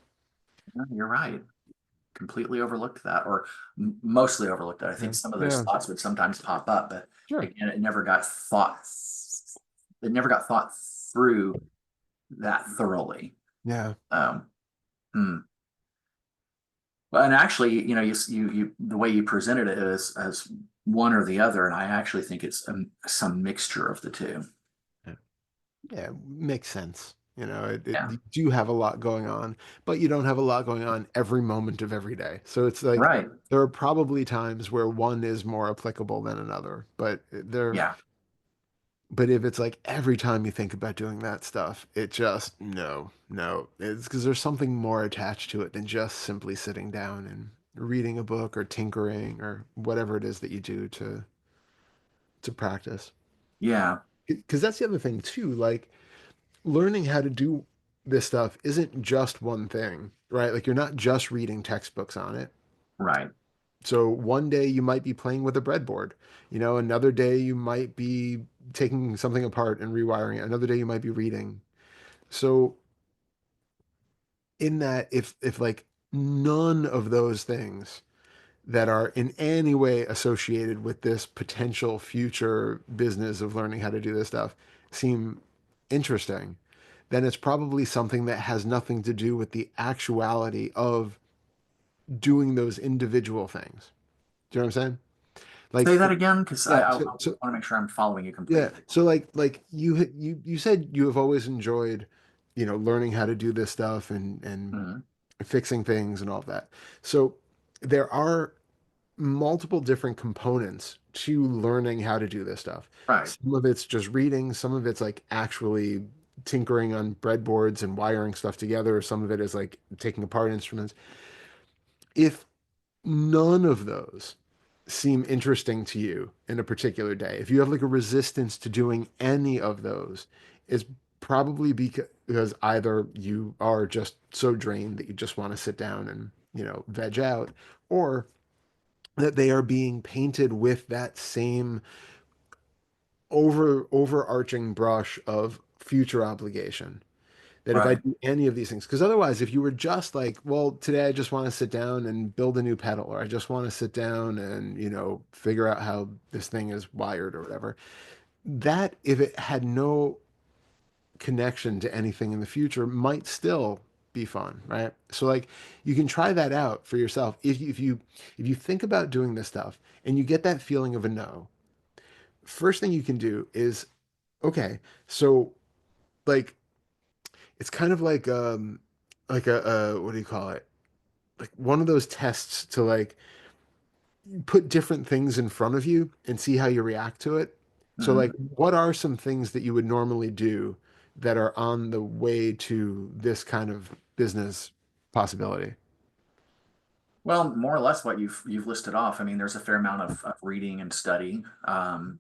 Yeah, you're right. Completely overlooked that, or mostly overlooked it. I think Yeah. some of those Yeah. thoughts would sometimes pop up, but Sure. again, it never got thought. It never got thought through that thoroughly. Yeah. Um, hmm. Well, and actually, the way you presented it as one or the other, and I actually think it's some mixture of the two. Yeah. Yeah. Makes sense. Yeah. You do have a lot going on, but you don't have a lot going on every moment of every day. So it's like Right. there are probably times where one is more applicable than another, Yeah. but if it's like every time you think about doing that stuff, it just, no, no. It's because there's something more attached to it than just simply sitting down and reading a book or tinkering or whatever it is that you do to practice. Yeah. Because that's the other thing too. Like learning how to do this stuff isn't just one thing, right? Like you're not just reading textbooks on it. Right. So one day you might be playing with a breadboard, another day you might be taking something apart and rewiring it. Another day you might be reading. So in that, if like none of those things that are in any way associated with this potential future business of learning how to do this stuff seem interesting, then it's probably something that has nothing to do with the actuality of doing those individual things. Do you know what I'm saying? Like, Say that again, because yeah, I so, want so to make sure I'm following you yeah, completely. so like you said you have always enjoyed, learning how to do this stuff and Mhm. fixing things and all of that. So there are multiple different components to learning how to do this stuff. Right. Some of it's just reading, some of it's like actually tinkering on breadboards and wiring stuff together, some of it is like taking apart instruments. If none of those seem interesting to you in a particular day, if you have like a resistance to doing any of those, it's probably because either you are just so drained that you just want to sit down and, veg out, or that they are being painted with that same overarching brush of future obligation. That if I Right. do any of these things, because otherwise, if you were just like, well, today I just want to sit down and build a new pedal, or I just want to sit down and, figure out how this thing is wired or whatever, that if it had no connection to anything in the future might still be fun, right? So like you can try that out for yourself. If you think about doing this stuff and you get that feeling of a no, first thing you can do is, okay, so like it's kind of like a what do you call it? Like one of those tests to like put different things in front of you and see how you react to it. So Hmm. like what are some things that you would normally do that are on the way to this kind of business possibility? Well, more or less what you've listed off. I mean, there's a fair amount of reading and study, and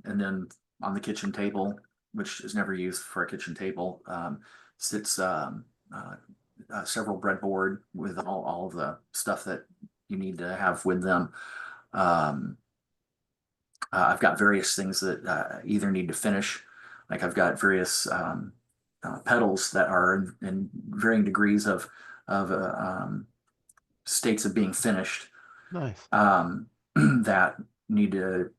then on the kitchen table, which is never used for a kitchen table, sits uh, several breadboard with all of the stuff that you need to have with them. Um, I've got various things that either need to finish, like I've got various pedals that are in varying degrees of states of being finished, Nice. that need to,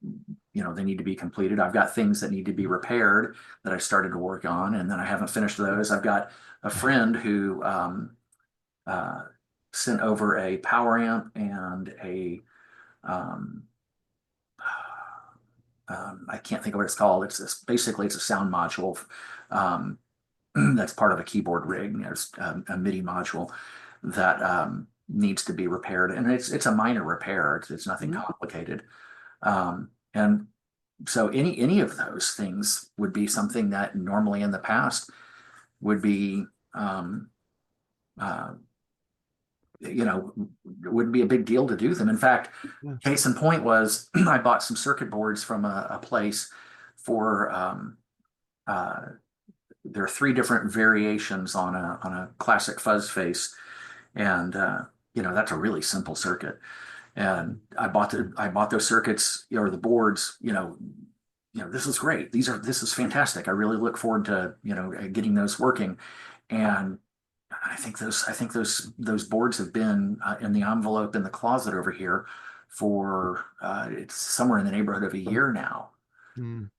they need to be completed. I've got things that need to be repaired that I started to work on, and then I haven't finished those. I've got a friend who uh, sent over a power amp and a um, I can't think of what it's called. Basically it's a sound module, um, that's part of a keyboard rig. There's a MIDI module that needs to be repaired, and it's a minor repair. It's nothing Mhm. complicated. And so any of those things would be something that normally in the past would be um, uh, wouldn't be a big deal to do them. In fact, Yeah. case in point was I bought some circuit boards from a place for uh, there are three different variations on a classic fuzz face, and that's a really simple circuit. And I bought those circuits, or the boards. This is great. This is fantastic. I really look forward to getting those working. And I think those boards have been in the envelope in the closet over here for it's somewhere in the neighborhood of a year now. Mm.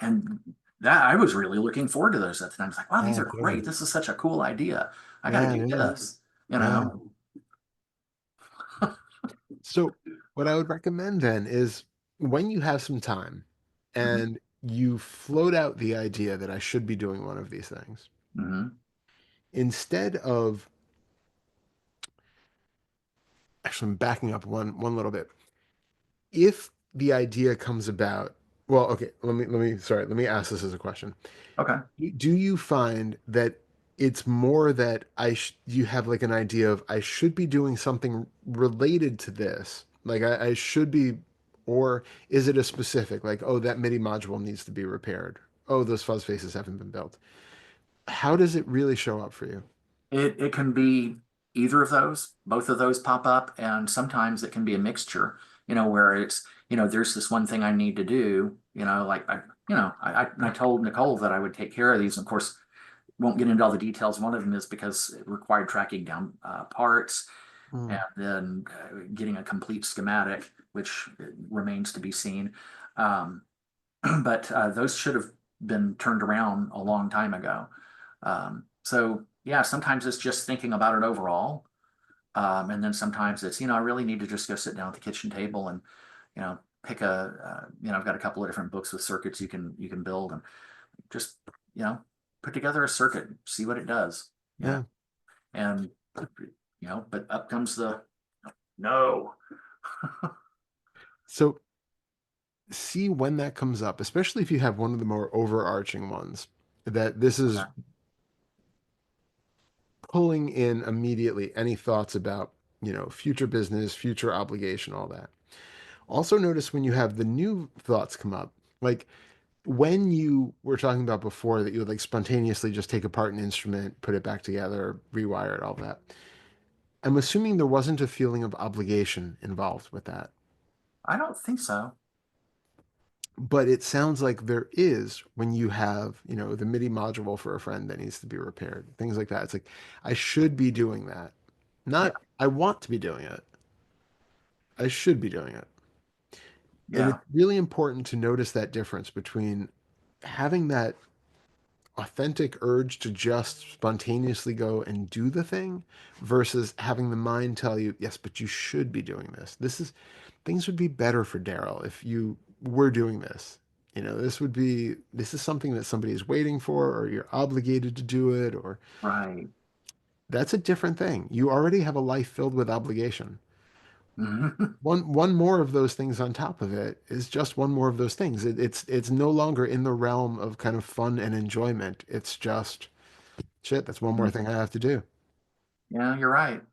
And that I was really looking forward to those at the time. I was like, wow, these Yeah, are great. totally. This is such a cool idea. I got to Yeah, do it is. this. You Yeah. know. So what I would recommend then is when you have some time Hmm. and you float out the idea that I should be doing one of these things, Hmm. instead of actually I'm backing up one little bit. If the idea comes about, well, okay, let me ask this as a question. Okay. Do you find that it's more that you have like an idea of I should be doing something related to this, like I should be, or is it a specific like, oh, that MIDI module needs to be repaired, oh, those fuzz faces haven't been built? How does it really show up for you? It can be either of those. Both of those pop up, and sometimes it can be a mixture. Where it's there's this one thing I need to do. Like I told Nicole that I would take care of these. Of course, won't get into all the details. One of them is because it required tracking down parts and Mm, then getting a complete schematic, which remains to be seen. Um, but those should have been turned around a long time ago. So yeah, sometimes it's just thinking about it overall. And then sometimes it's, I really need to just go sit down at the kitchen table and, pick I've got a couple of different books with circuits you can build and just, you know, put together a circuit, see what it does. Yeah. yeah. And, but up comes the no. So see when that comes up, especially if you have one of the more overarching ones, that this is Okay. pulling in immediately any thoughts about, future business, future obligation, all that. Also notice when you have the new thoughts come up, like when you were talking about before that you would like spontaneously just take apart an instrument, put it back together, rewire it, all that. I'm assuming there wasn't a feeling of obligation involved with that. I don't think so. But it sounds like there is when you have, the MIDI module for a friend that needs to be repaired, things like that. It's like, I should be doing that. Yeah, Not, I want to be doing it. I should be doing it. And it's yeah, really important to notice that difference between having that authentic urge to just spontaneously go and do the thing versus having the mind tell you, yes, but you should be doing this. Things would be better for Darrell if you were doing this. This is something that somebody is waiting for, or you're obligated to do it, or right. that's a different thing. You already have a life filled with obligation. Mhm. One more of those things on top of it is just one more of those things. It's no longer in the realm of kind of fun and enjoyment. It's just shit, that's one more thing I have to do. Yeah, you're right.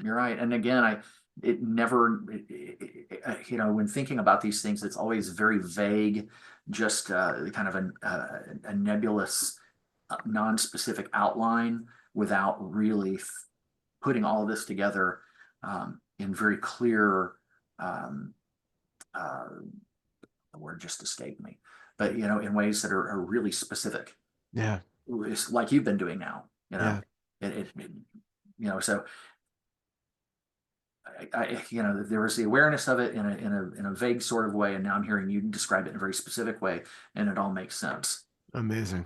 You're right. And again, it never, when thinking about these things, it's always very vague, just kind of a nebulous, non-specific outline without really putting all of this together in very clear, um, uh, the word just escaped me, but in ways that are really specific. Yeah, It's like you've been doing now, yeah, so there was the awareness of it in a vague sort of way, and now I'm hearing you describe it in a very specific way, and it all makes sense. amazing.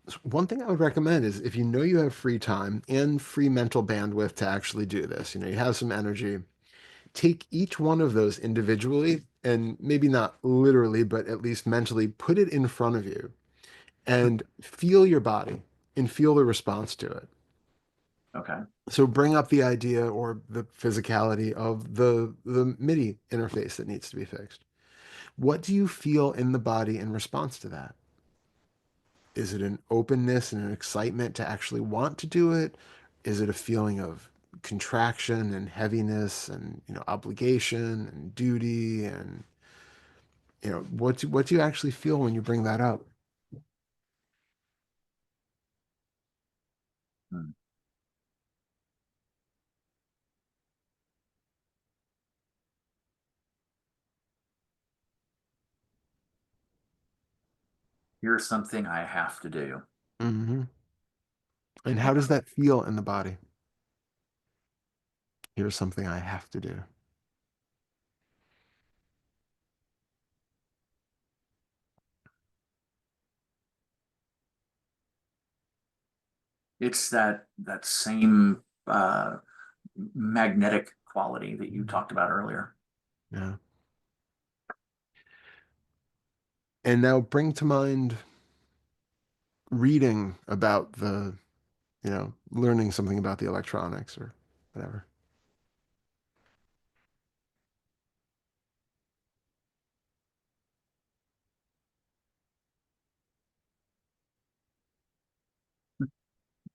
So one thing I would recommend is if you know you have free time and free mental bandwidth to actually do this, you have some energy, take each one of those individually and maybe not literally, but at least mentally put it in front of you and feel your body and feel the response to it. Okay. So bring up the idea or the physicality of the MIDI interface that needs to be fixed. What do you feel in the body in response to that? Is it an openness and an excitement to actually want to do it? Is it a feeling of contraction and heaviness and obligation and duty and what do you actually feel when you bring that up? Hmm. Here's something I have to do. Hmm. And how Yeah. does that feel in the body? Here's something I have to do. It's that same magnetic quality that you Mhm. talked about earlier. Yeah. And now bring to mind reading about learning something about the electronics or whatever.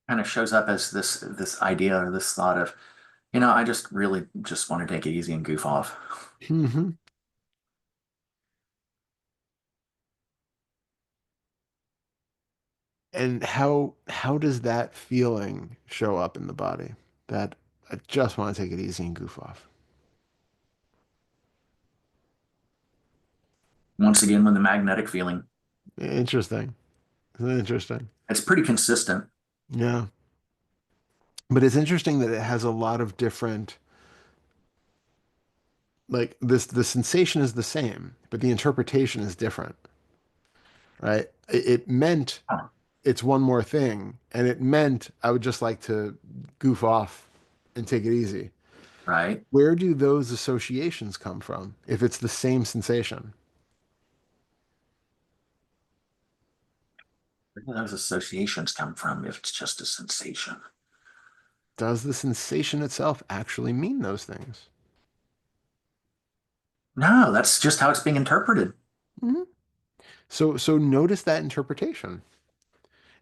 Kind of shows up as this idea or this thought of, I just really just want to take it easy and goof off. Hmm. And how does that feeling show up in the body? That I just want to take it easy and goof off. Once again, with the magnetic feeling, Interesting. Interesting. it's pretty consistent. Yeah. But it's interesting that it has a lot of different, like the sensation is the same, but the interpretation is different, right? It meant Huh. it's one more thing, and it meant I would just like to goof off and take it easy. Right? Where do those associations come from if it's the same sensation? Where do those associations come from if it's just a sensation? Does the sensation itself actually mean those things? No, that's just how it's being interpreted. Mhm. So notice that interpretation.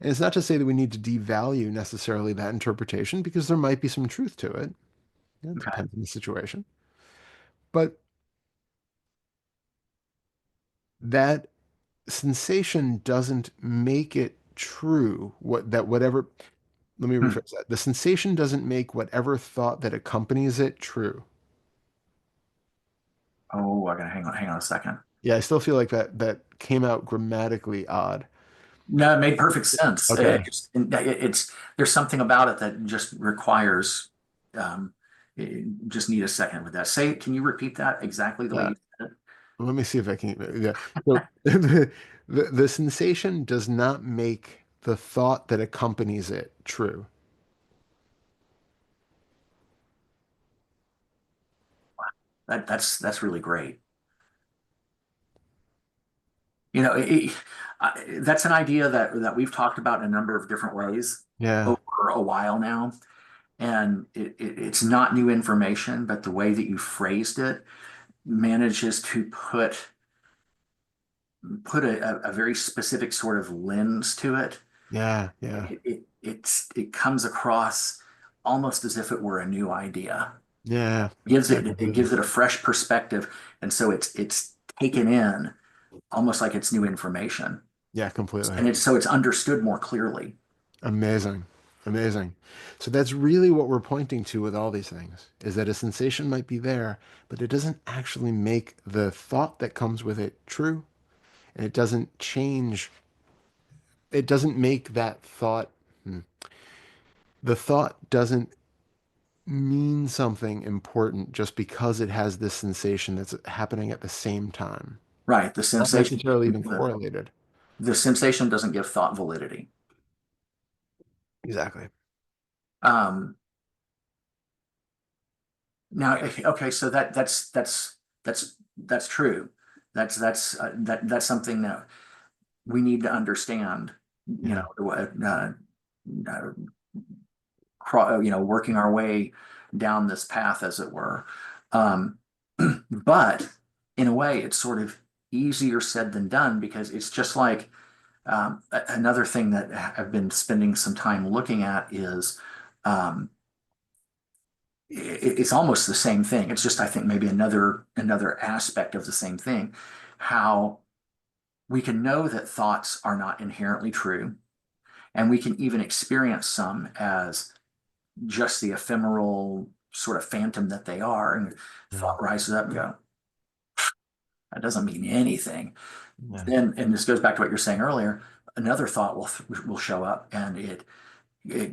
And it's not to say that we need to devalue necessarily that interpretation because there might be some truth to it. It Okay. depends on the situation. But that sensation doesn't make it true whatever, let me Hmm. rephrase that. The sensation doesn't make whatever thought that accompanies it true. Oh, I gotta hang on a second. Yeah, I still feel like that came out grammatically odd. No, it made perfect sense. Okay. It's there's something about it that just requires um, just need a second with that. Say, can you repeat that exactly the way Yeah. you said it? Let me see if I can. Yeah. So the sensation does not make the thought that accompanies it true. That's really great. You know, that's an idea that we've talked about in a number of different ways Yeah. over a while now, and it's not new information, but the way that you phrased it manages to put a very specific sort of lens to it. Yeah. Yeah. It comes across almost as if it were a new idea. Yeah. Gives Yeah, it completely. gives it a fresh perspective, and so it's taken in almost like it's new information, Yeah, completely. and it's understood more clearly. Amazing. Amazing. So that's really what we're pointing to with all these things is that a sensation might be there, but it doesn't actually make the thought that comes with it true. And it doesn't change, it doesn't make that thought, the thought doesn't mean something important just because it has this sensation that's happening at the same time, Right. not necessarily even correlated. The sensation doesn't give thought validity. Exactly. Um, Now, okay, so that's true. That's something that we need to understand. You Yeah. know, uh, working our way down this path, as it were. Um, but in a way, it's sort of easier said than done because it's just like another thing that I've been spending some time looking at is um, it's almost the same thing. It's just, I think, maybe another aspect of the same thing. How we can know that thoughts are not inherently true, and we can even experience some as just the ephemeral sort of phantom that they are. And Yeah. thought rises up and go, that doesn't mean anything. Yeah. Then, and this goes back to what you're saying earlier, another thought will show up and it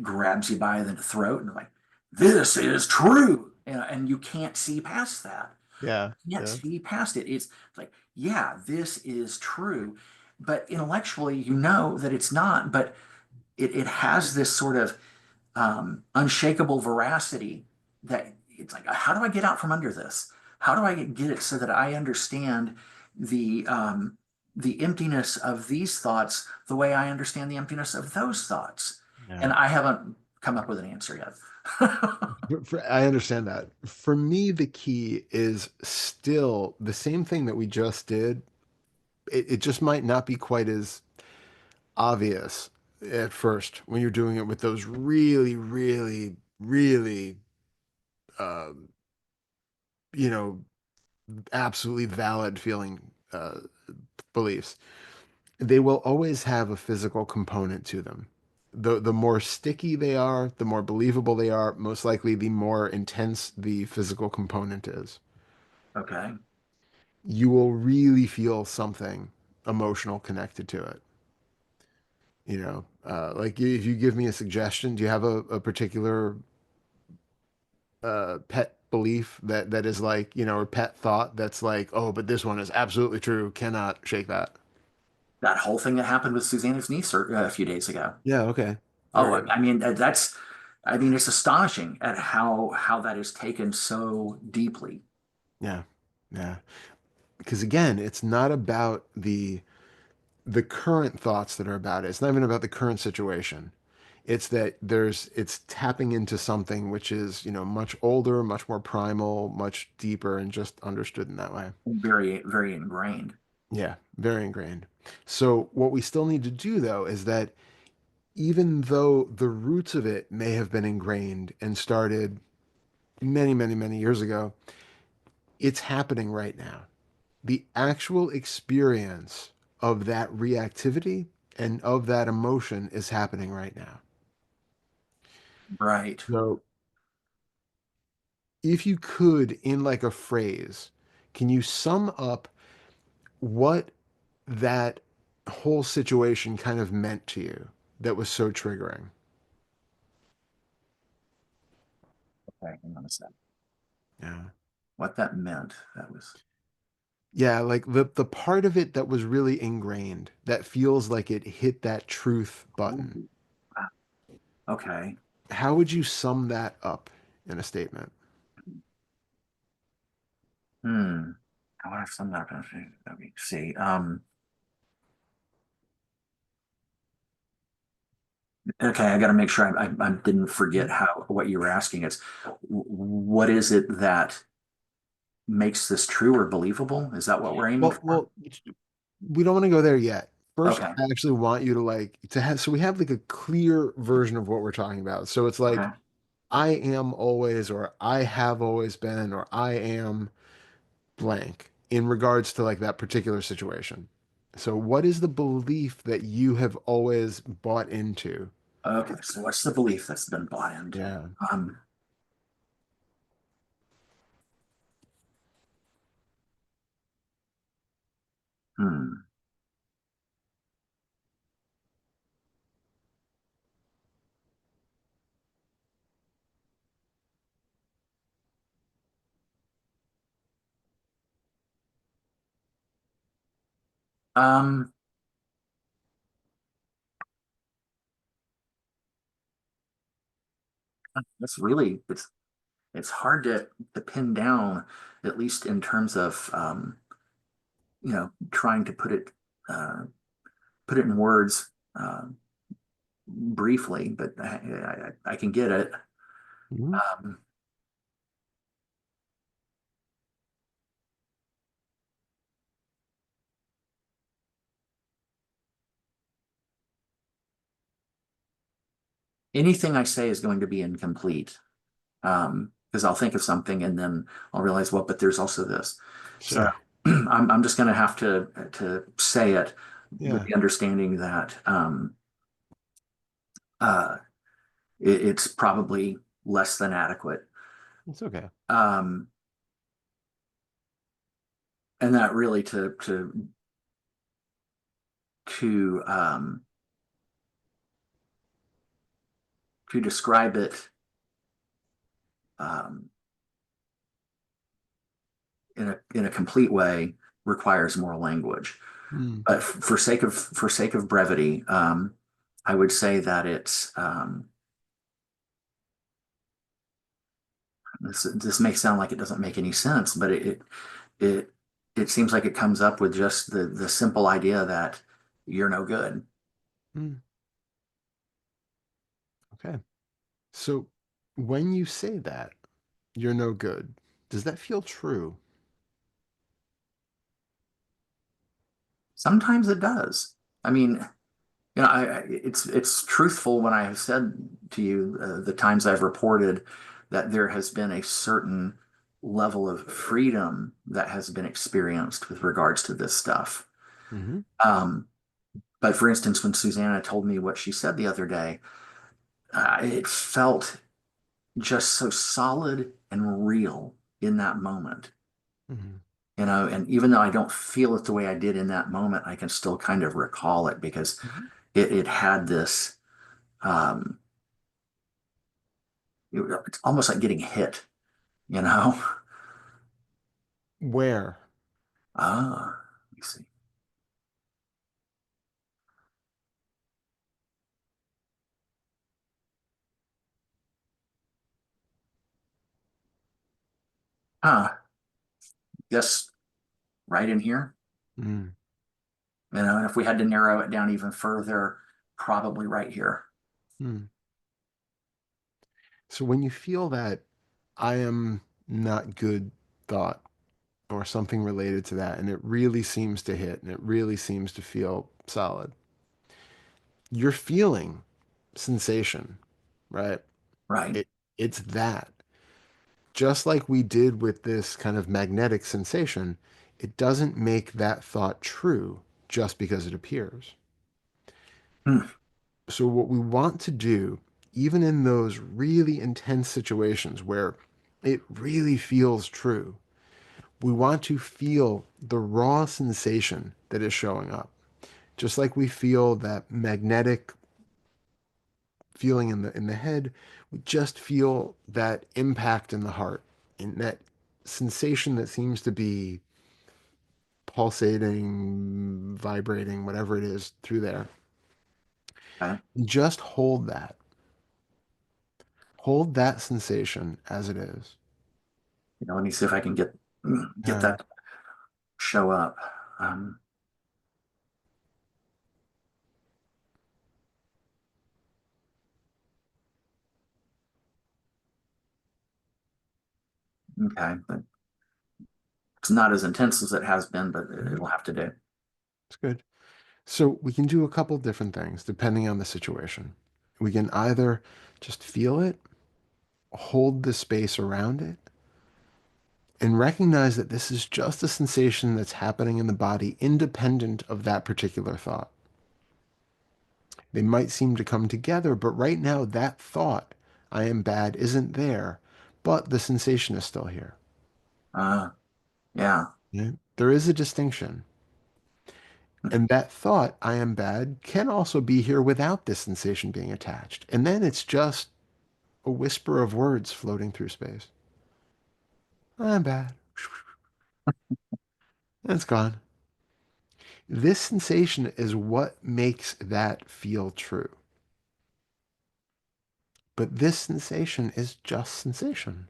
grabs you by the throat and like, this is true. And you can't see past that. Yeah. You can't Yeah. see past it. It's like, yeah, this is true. But intellectually, you know that it's not, but it has this sort of unshakable veracity that it's like, how do I get out from under this? How do I get it so that I understand the um, the emptiness of these thoughts the way I understand the emptiness of those thoughts? Yeah. And I haven't come up with an answer yet. I understand that. For me, the key is still the same thing that we just did. It just might not be quite as obvious at first when you're doing it with those really, really, really, um, you know, absolutely valid feeling beliefs. They will always have a physical component to them. The more sticky they are, the more believable they are, most likely the more intense the physical component is. Okay. You will really feel something emotional connected to it. Like if you give me a suggestion, do you have a particular pet belief that is like, or pet thought that's like, oh, but this one is absolutely true, cannot shake that. That whole thing that happened with Susanna's niece a few days ago. Yeah, okay. Oh, Very good. I mean, I mean, it's astonishing at how that is taken so deeply. Yeah. Yeah. Because again, it's not about the current thoughts that are about it. It's not even about the current situation. It's that it's tapping into something which is, much older, much more primal, much deeper, and just understood in that way. Very, very ingrained. Yeah, very ingrained. So what we still need to do though is that even though the roots of it may have been ingrained and started many, many, many years ago, it's happening right now. The actual experience of that reactivity and of that emotion is happening right now. Right. So if you could, in like a phrase, can you sum up what that whole situation kind of meant to you that was so triggering. Okay, hang on a sec. Yeah. What that meant, that was, Yeah, like the part of it that was really ingrained, that feels like it hit that truth button. ooh, ah, okay. How would you sum that up in a statement? Hmm. I wonder if some of that, let me see. Okay, I got to make sure I didn't forget how what you were asking. It's what is it that makes this true or believable? Is that what we're aiming Well, for? well, we don't want to go there yet. First, Okay. I actually want you to have so we have like a clear version of what we're talking about. So it's like Okay. I am always, or I have always been, or I am blank in regards to like that particular situation. So what is the belief that you have always bought into? Okay. So what's the belief that's been bought into? Yeah. Um, hmm. Um, that's really it's hard to pin down, at least in terms of trying to uh, put it in words briefly, but I can get it. Mhm. Um, Anything I say is going to be incomplete because I'll think of something and then I'll realize, well, but there's also this. So Sure. I'm just going to have to say it with Yeah. the understanding that uh, it's probably less than adequate. It's okay. Um, and that really to to describe it um, in a complete way requires more language. Mm. But for sake of brevity, I would say that it's this may sound like it doesn't make any sense, but it it seems like it comes up with just the simple idea that you're no good. Mm. Okay. So when you say that, you're no good, does that feel true? Sometimes it does. I mean, it's truthful when I have said to you the times I've reported that there has been a certain level of freedom that has been experienced with regards to this stuff. Hmm. Um, but for instance, when Susanna told me what she said the other day, it felt just so solid and real in that moment. Hmm. And even though I don't feel it the way I did in that moment, I can still kind of recall it because Hmm. it had this. Um, it's almost like getting hit, you know? Where? Let me see. Guess right in here, Mm. and if we had to narrow it down even further, probably right here. Mm. So when you feel that I am not good thought or something related to that, and it really seems to hit and it really seems to feel solid, you're feeling sensation, right? Right. It it's that. Just like we did with this kind of magnetic sensation, it doesn't make that thought true just because it appears. Hmm. So what we want to do, even in those really intense situations where it really feels true, We want to feel the raw sensation that is showing up. Just like we feel that magnetic feeling in the head, we just feel that impact in the heart and that sensation that seems to be pulsating, vibrating, whatever it is through there. Okay. Just hold that. Hold that sensation as it is. Let me see if I can get Yeah, that to show up. Um, okay, but it's not as intense as it has been, but it'll have to do. it's good. So we can do a couple different things depending on the situation. We can either just feel it, hold the space around it, and recognize that this is just a sensation that's happening in the body independent of that particular thought. They might seem to come together, but right now that thought, I am bad, isn't there, but the sensation is still here. Uh, yeah. Yeah. There is a distinction. And that thought, I am bad, can also be here without this sensation being attached. And then it's just a whisper of words floating through space. I'm bad. And it's gone. This sensation is what makes that feel true. But this sensation is just sensation.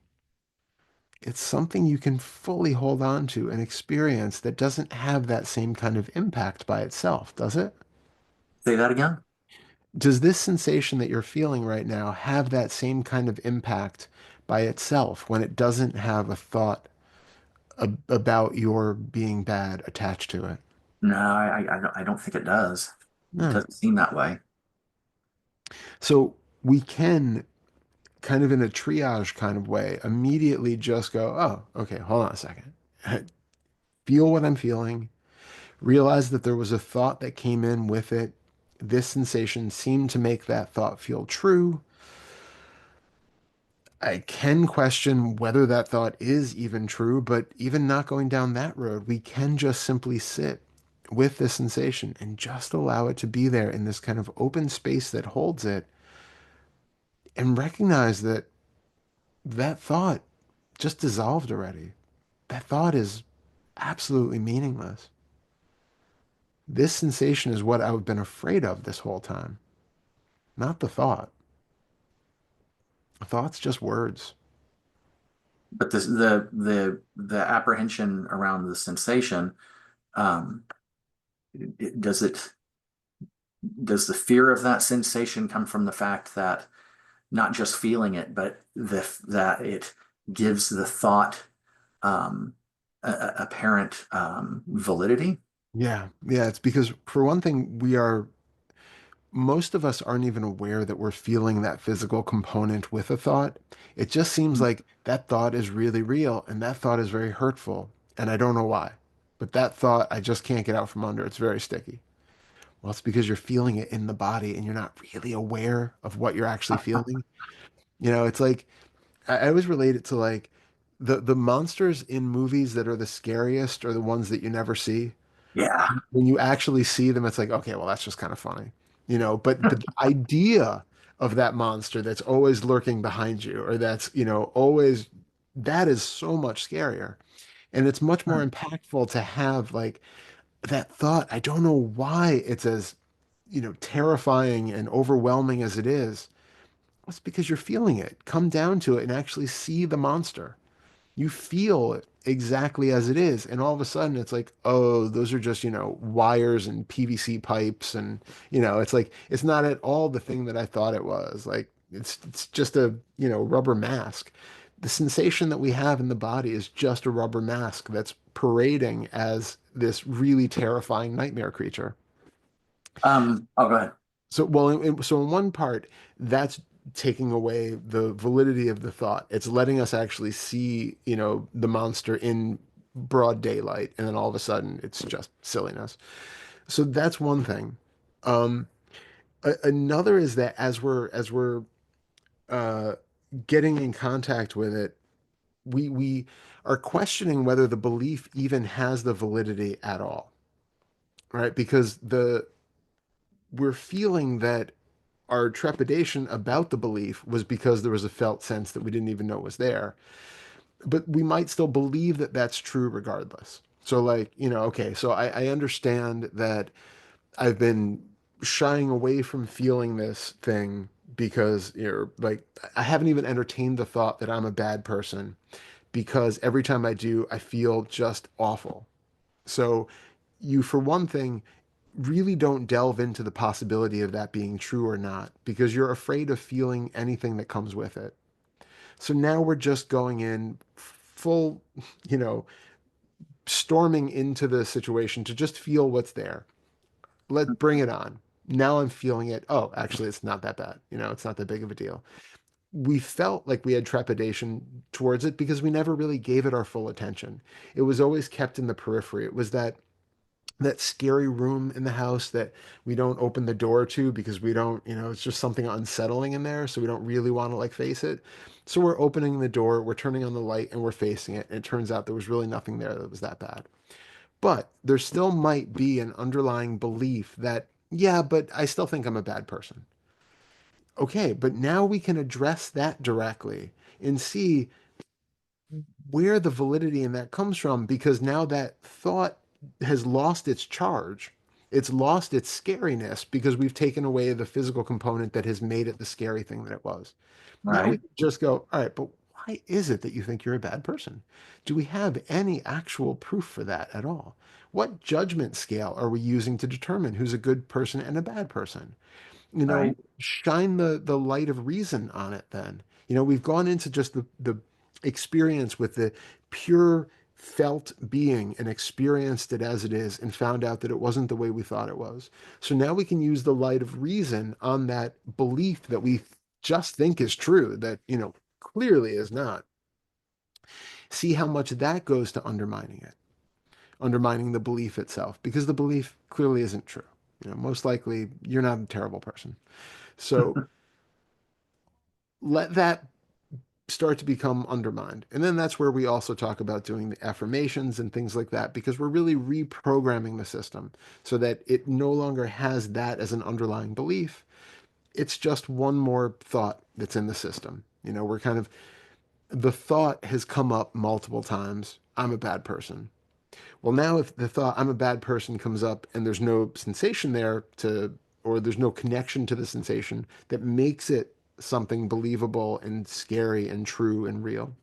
It's something you can fully hold on to and experience that doesn't have that same kind of impact by itself, does it? Say that again? Does this sensation that you're feeling right now have that same kind of impact by itself when it doesn't have a thought about your being bad attached to it? No, I don't think it does. It No. doesn't seem that way. So we can kind of in a triage kind of way immediately just go, oh, okay, hold on a second. Feel what I'm feeling. Realize that there was a thought that came in with it. This sensation seemed to make that thought feel true. I can question whether that thought is even true, but even not going down that road, we can just simply sit with the sensation and just allow it to be there in this kind of open space that holds it and recognize that that thought just dissolved already. That thought is absolutely meaningless. This sensation is what I've been afraid of this whole time, not the thought. The thought's just words. But the apprehension around the sensation, um, does it does the fear of that sensation come from the fact that not just feeling it, but that it gives the thought apparent validity? Yeah, yeah, it's because for one thing, most of us aren't even aware that we're feeling that physical component with a thought. It just seems like that thought is really real and that thought is very hurtful. And I don't know why. But that thought, I just can't get out from under. It's very sticky. Well, it's because you're feeling it in the body and you're not really aware of what you're actually feeling. It's like I always relate it to like the monsters in movies that are the scariest are the ones that you never see. Yeah. When you actually see them, it's like, okay, well, that's just kind of funny, but the idea of that monster that's always lurking behind you, or that's, always, that is so much scarier. And it's much more impactful to have like that thought. I don't know why it's as, terrifying and overwhelming as it is. It's because you're feeling it. Come down to it and actually see the monster. You feel it exactly as it is. And all of a sudden it's like, oh, those are just, wires and PVC pipes. And, it's like, it's not at all the thing that I thought it was. Like, it's just a, rubber mask. The sensation that we have in the body is just a rubber mask that's parading as this really terrifying nightmare creature. Oh, go ahead. So, well, so in one part, that's taking away the validity of the thought. It's letting us actually see, the monster in broad daylight, and then all of a sudden, it's just silliness. So that's one thing. Um, Another is that as we're uh, getting in contact with it, We are questioning whether the belief even has the validity at all, right? Because the we're feeling that our trepidation about the belief was because there was a felt sense that we didn't even know was there. But we might still believe that that's true regardless. So, like, okay, so I understand that I've been shying away from feeling this thing because, like, I haven't even entertained the thought that I'm a bad person because every time I do, I feel just awful. So, you, for one thing, really don't delve into the possibility of that being true or not because you're afraid of feeling anything that comes with it. So now we're just going in full, you know, storming into the situation to just feel what's there. Let bring it on. Now I'm feeling it. Oh, actually, it's not that bad. It's not that big of a deal. We felt like we had trepidation towards it because we never really gave it our full attention. It was always kept in the periphery. It was that scary room in the house that we don't open the door to because we don't, it's just something unsettling in there. So we don't really want to like face it. So we're opening the door, we're turning on the light and we're facing it. And it turns out there was really nothing there that was that bad. But there still might be an underlying belief that, yeah, but I still think I'm a bad person. Okay, but now we can address that directly and see where the validity in that comes from because now that thought has lost its charge. It's lost its scariness because we've taken away the physical component that has made it the scary thing that it was. Now we Right. can just go, all right, but why is it that you think you're a bad person? Do we have any actual proof for that at all? What judgment scale are we using to determine who's a good person and a bad person? Right. Shine the light of reason on it then. We've gone into just the experience with the pure felt being and experienced it as it is and found out that it wasn't the way we thought it was. So now we can use the light of reason on that belief that we just think is true, that, clearly is not. See how much that goes to undermining it, undermining the belief itself, because the belief clearly isn't true. Most likely you're not a terrible person. So let that start to become undermined. And then that's where we also talk about doing the affirmations and things like that, because we're really reprogramming the system so that it no longer has that as an underlying belief. It's just one more thought that's in the system. We're kind of, the thought has come up multiple times. I'm a bad person. Well, now if the thought I'm a bad person comes up and there's no sensation there to, or there's no connection to the sensation that makes it something believable and scary and true and real.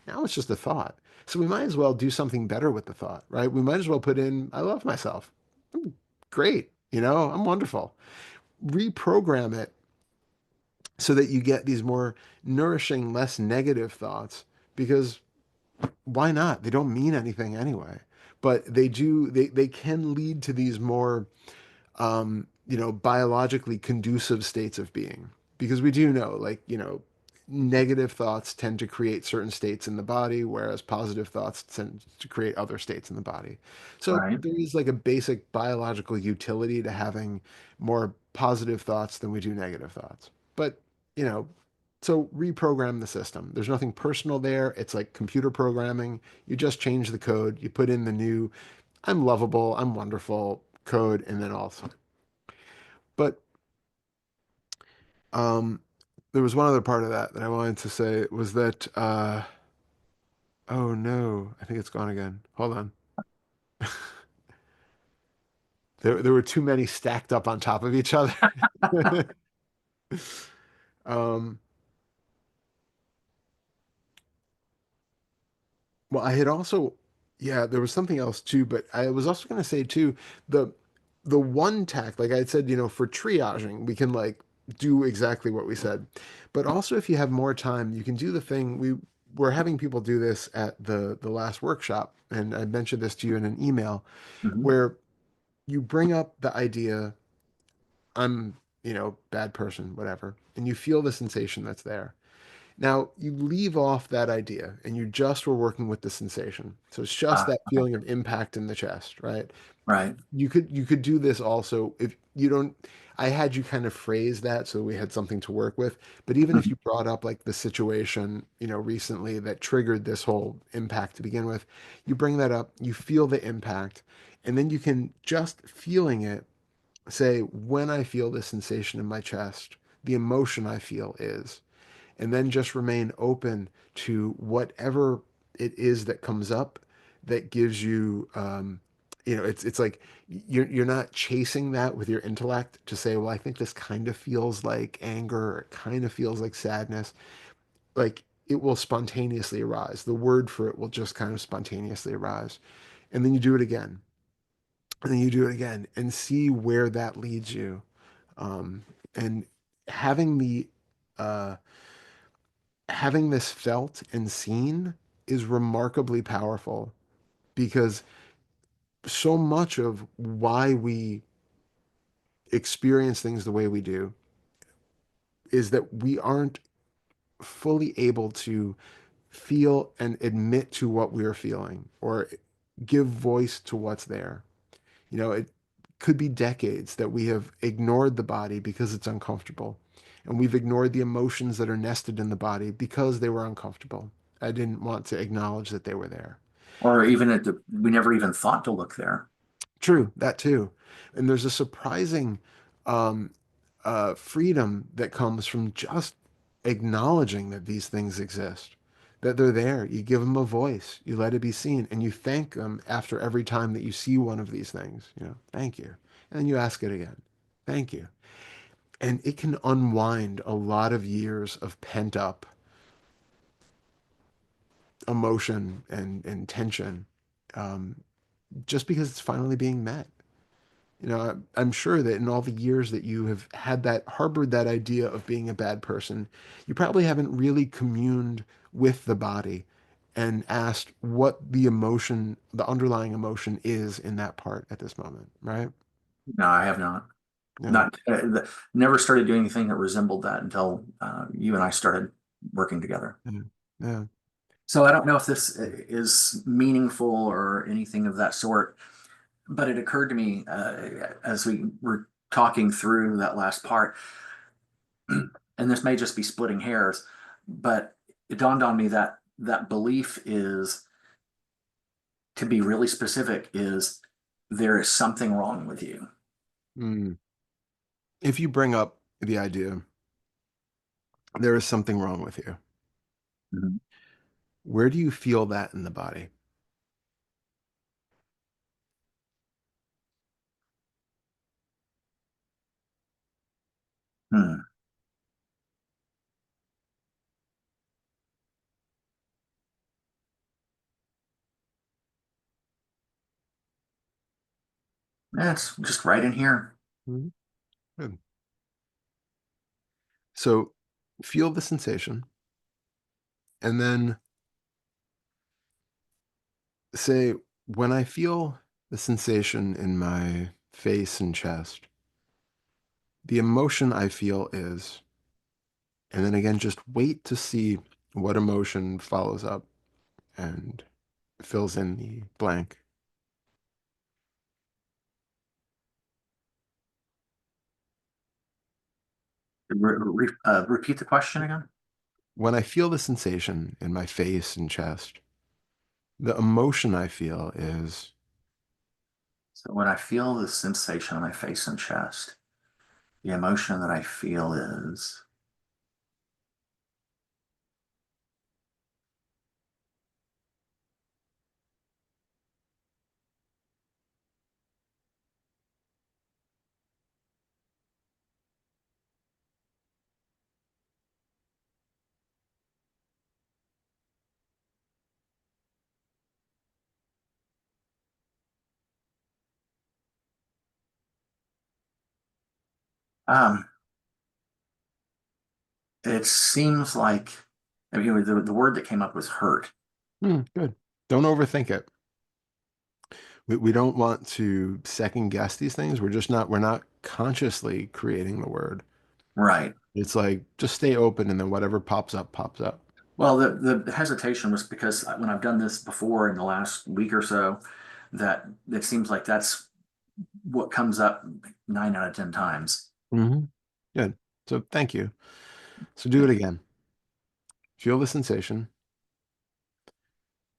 Now it's just a thought. So we might as well do something better with the thought, right? We might as well put in, I love myself. I'm great. I'm wonderful. Reprogram it so that you get these more nourishing, less negative thoughts because why not? They don't mean anything anyway. But they can lead to these more biologically conducive states of being. Because we do know, like, negative thoughts tend to create certain states in the body, whereas positive thoughts tend to create other states in the body. So Right. there is like a basic biological utility to having more positive thoughts than we do negative thoughts. But, you know, so reprogram the system. There's nothing personal there. It's like computer programming. You just change the code, you put in the new, I'm lovable, I'm wonderful code, and then also. But um, there was one other part of that that I wanted to say was that oh no, I think it's gone again. Hold on. There were too many stacked up on top of each other. um, well, I had also, yeah, there was something else too, but I was also going to say too, the the one tack, like I had said, for triaging, we can like do exactly what we said. But also if you have more time, you can do the thing we're having people do this at the last workshop, and I mentioned this to you in an email, Mhm. where you bring up the idea, I'm, bad person, whatever, and you feel the sensation that's there. Now you leave off that idea and you just were working with the sensation. So it's just Ah, that okay. feeling of impact in the chest, right? Right. You could do this also if you don't. I had you kind of phrase that so we had something to work with. But even if Mhm. you brought up like the situation, recently that triggered this whole impact to begin with, you bring that up, you feel the impact, and then you can just feeling it say, when I feel this sensation in my chest, the emotion I feel is, and then just remain open to whatever it is that comes up that gives you it's like you're not chasing that with your intellect to say, well, I think this kind of feels like anger, or it kind of feels like sadness. Like, it will spontaneously arise. The word for it will just kind of spontaneously arise, and then you do it again, and then you do it again, and see where that leads you. And having the uh, having this felt and seen is remarkably powerful, because so much of why we experience things the way we do is that we aren't fully able to feel and admit to what we are feeling or give voice to what's there. It could be decades that we have ignored the body because it's uncomfortable. And we've ignored the emotions that are nested in the body because they were uncomfortable. I didn't want to acknowledge that they were there. Or even we never even thought to look there. True, that too. And there's a surprising um, freedom that comes from just acknowledging that these things exist, that they're there. You give them a voice, you let it be seen, and you thank them after every time that you see one of these things. Thank you. And then you ask it again. Thank you. And it can unwind a lot of years of pent up emotion and tension, um, just because it's finally being met. I'm sure that in all the years that you have had harbored that idea of being a bad person, you probably haven't really communed with the body and asked what the underlying emotion is in that part at this moment, right? No, I have not. Yeah. Not never started doing anything that resembled that until you and I started working together. Yeah. Yeah. So I don't know if this is meaningful or anything of that sort, but it occurred to me as we were talking through that last part, and this may just be splitting hairs, but it dawned on me that that belief is, to be really specific, is there is something wrong with you. Mm. If you bring up the idea, there is something wrong with you. Mhm. Where do you feel that in the body? Hmm. That's just right in here. Mhm. Good. So feel the sensation and then say, when I feel the sensation in my face and chest, the emotion I feel is, and then again, just wait to see what emotion follows up and fills in the blank. Repeat the question again. When I feel the sensation in my face and chest, the emotion I feel is, So when I feel the sensation on my face and chest, the emotion that I feel is, um, it seems like, I mean, the word that came up was hurt. good. Don't overthink it. We don't want to second guess these things. We're not consciously creating the word. Right. It's like just stay open and then whatever pops up, pops up. Well, the hesitation was because when I've done this before in the last week or so, that it seems like that's what comes up 9 out of 10 times. Hmm. Good. So thank you. So do it again. Feel the sensation.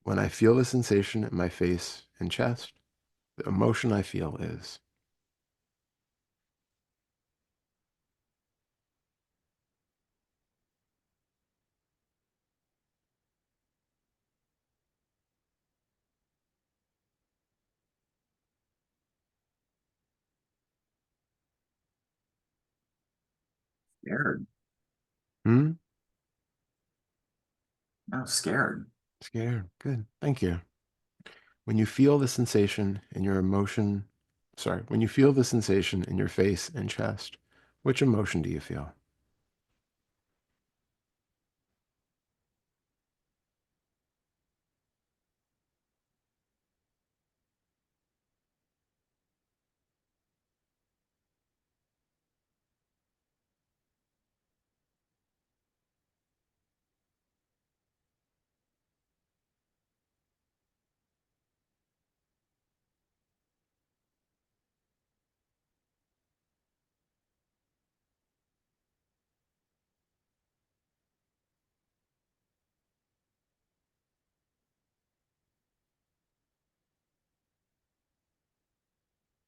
When I feel the sensation in my face and chest, the emotion I feel is Scared. hmm, I was scared. scared. Good. Thank you. When you feel the sensation in your emotion, sorry, when you feel the sensation in your face and chest, which emotion do you feel?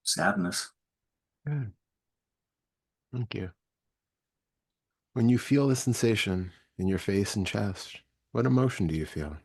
Sadness. Good. Thank you. When you feel the sensation in your face and chest, what emotion do you feel?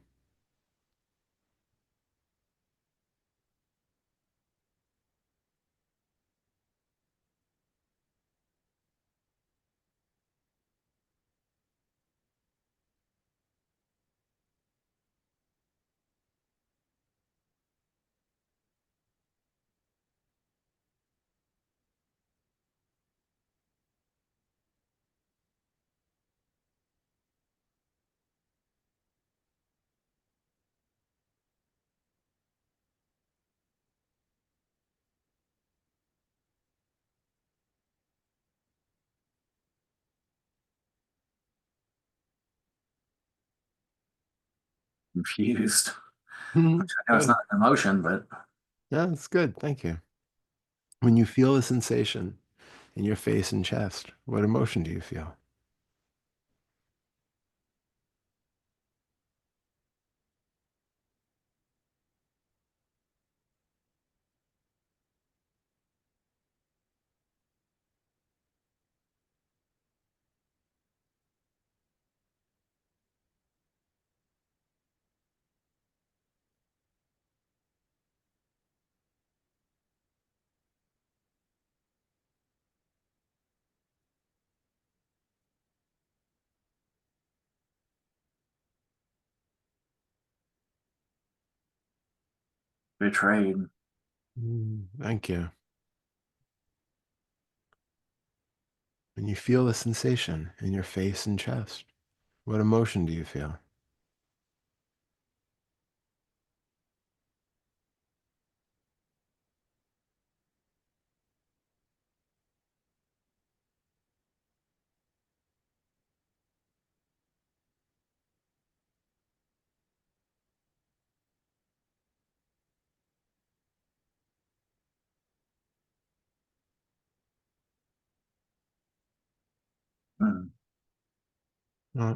Confused. Mhm. Which I know it's Good. not an emotion, but Yeah, that's good. Thank you. When you feel the sensation in your face and chest, what emotion do you feel? betrayed. Thank you. When you feel the sensation in your face and chest, what emotion do you feel? Mm. Uh,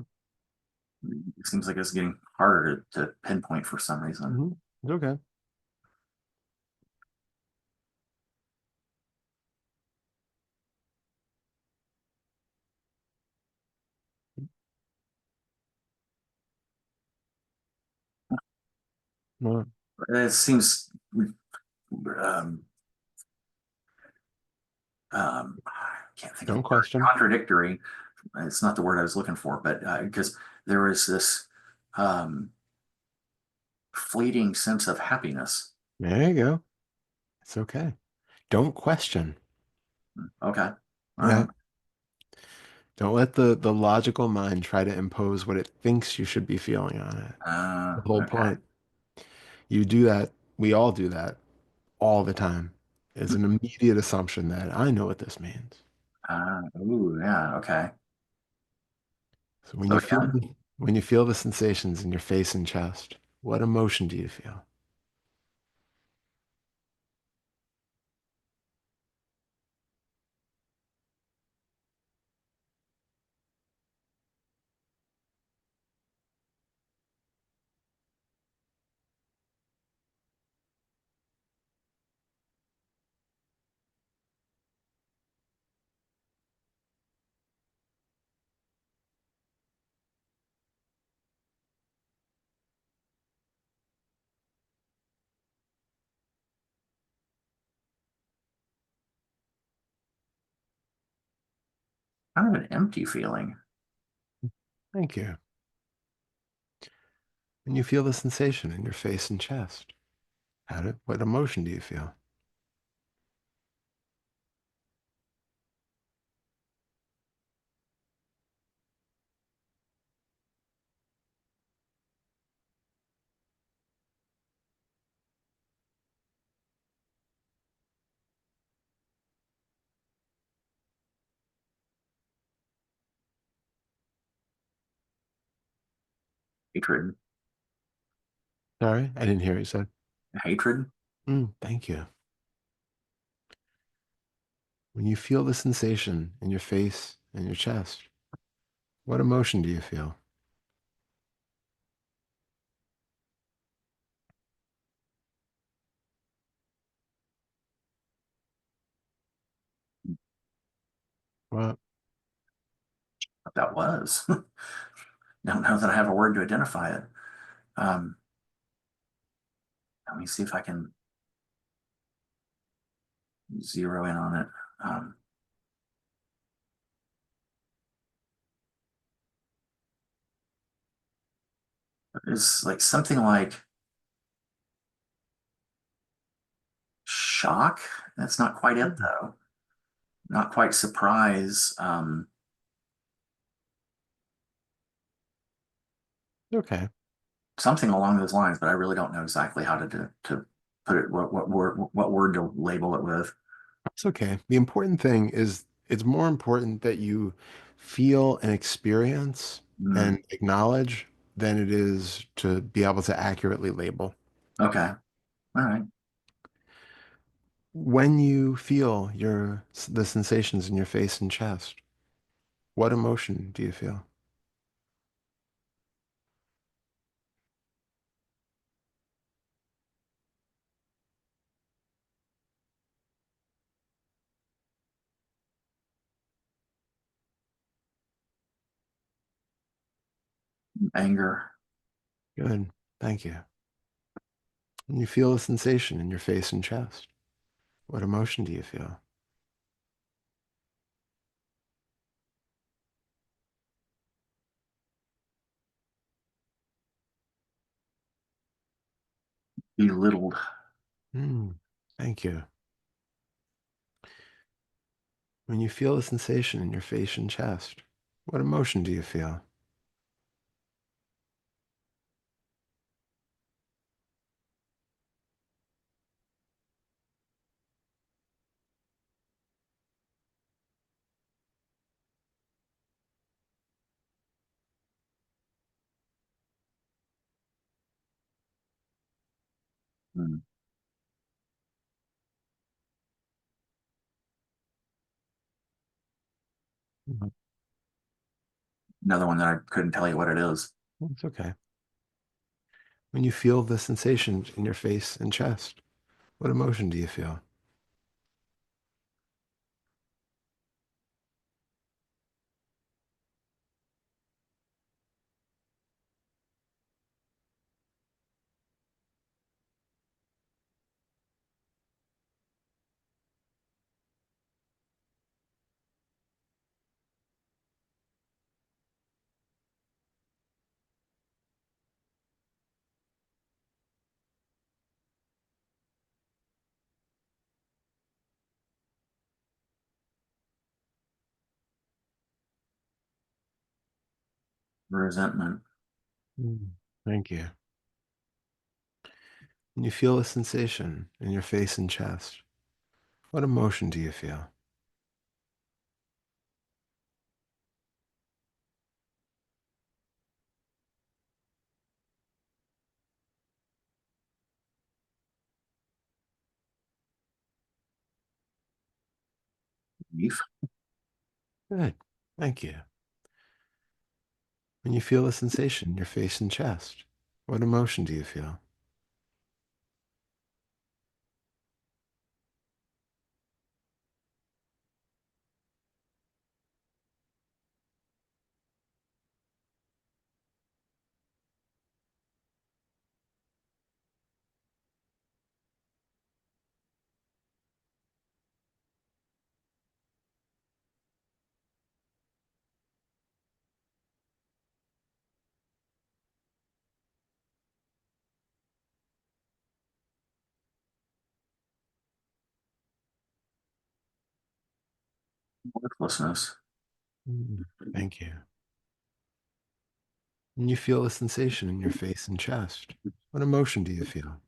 It seems like it's getting harder to pinpoint for some reason. mhm. It's okay. Uh, It seems um, I can't think of the don't word. question. Contradictory. It's not the word I was looking for, but because there was this um, fleeting sense of happiness. There you go. It's okay. Don't question. Okay. All Yeah. right. Don't let the logical mind try to impose what it thinks you should be feeling on it. The whole Okay. point. You do that. We all do that all the time. It's an immediate assumption that I know what this means. Ooh, yeah. Okay. So So again, when you feel the sensations in your face and chest, what emotion do you feel? kind of an empty feeling. Thank you. When you feel the sensation in your face and chest, what emotion do you feel? Hatred. Sorry, I didn't hear what you said. Hatred. Thank you. When you feel the sensation in your face and your chest, what emotion do you feel? What? What that was. Don't know that I have a word to identify it. Um, Let me see if I can zero in on it. Um, it's like something like shock. That's not quite it Mm, though. Not quite surprise. Okay, Something along those lines, but I really don't know exactly how to put it. What word to label it with? it's okay. The important thing is it's more important that you feel and experience Mm, and acknowledge than it is to be able to accurately label. okay. All right. When you feel the sensations in your face and chest, what emotion do you feel? Anger. Good. Thank you. When you feel a sensation in your face and chest, what emotion do you feel? Belittled. Thank you. When you feel a sensation in your face and chest, what emotion do you feel? Mm. Mhm. Another one that I couldn't tell you what it is. It's okay. When you feel the sensation in your face and chest, what emotion do you feel? Resentment. Mm, Thank you. When you feel a sensation in your face and chest, what emotion do you feel? Relief. Good. Thank you. When you feel a sensation in your face and chest, what emotion do you feel? Worthlessness. Mm, thank you. When you feel a sensation in your face and chest, what emotion do you feel?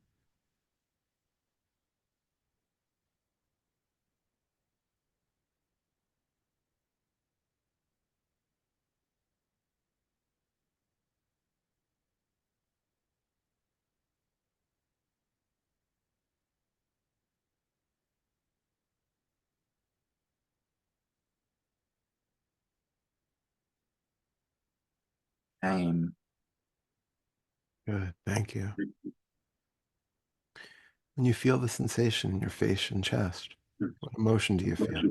Shame. Good. Thank you. When you feel the sensation in your face and chest, what emotion do you feel?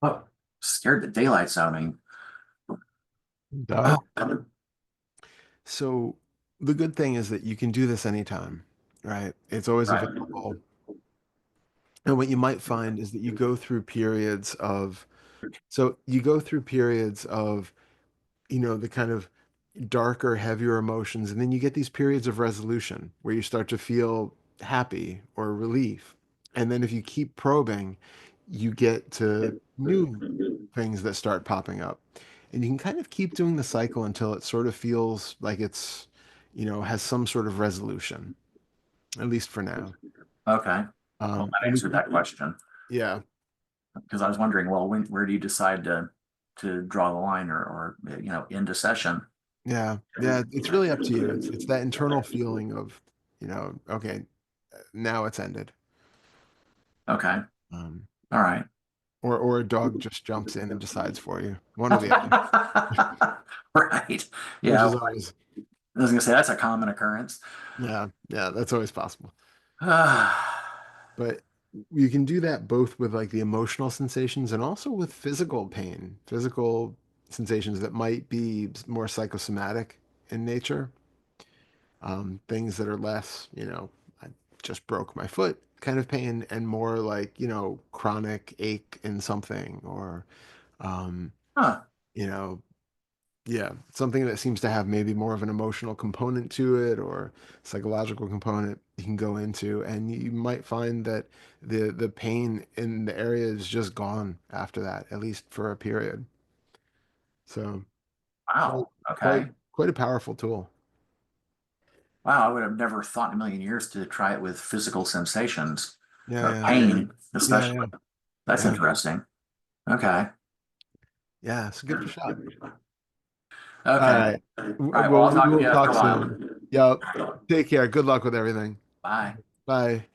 Oh, scared the daylights out of me. Dog? Oh, So the good thing is that you can do this anytime, right? It's always right. available. And what you might find is that you go through periods of, so you go through periods of, the kind of darker, heavier emotions. And then you get these periods of resolution where you start to feel happy or relief. And then if you keep probing, you get to new things that start popping up. And you can kind of keep doing the cycle until it sort of feels like it's, has some sort of resolution, at least for now. Okay. Well, that And we answered can, that question yeah, because I was wondering, well, where do you decide to draw the line or end a session? yeah, yeah. It's really up to you. It's that internal feeling of, okay, now it's ended. Okay. Um, All right. or a dog just jumps in and decides for you, one or the other, Right. which Yeah. is always, I was gonna say that's a common occurrence. yeah, yeah, that's always possible. Ah, But you can do that both with like the emotional sensations and also with physical pain, physical sensations that might be more psychosomatic in nature. Things that are less, I just broke my foot kind of pain and more like, chronic ache in something or, um, huh. you know, yeah, something that seems to have maybe more of an emotional component to it or psychological component you can go into, and you might find that the pain in the area is just gone after that, at least for a period. So quite Wow. quite Okay. quite a powerful tool. Wow. I would have never thought in a million years to try it with physical sensations, Yeah, yeah, pain, yeah, especially. yeah, That's yeah, interesting. Okay. yeah. So give it a shot. All Okay. right. All right. Well, Well, I'll we talk to will you after talk a soon. while. Yep. Take care. Good luck with everything. Bye. Bye.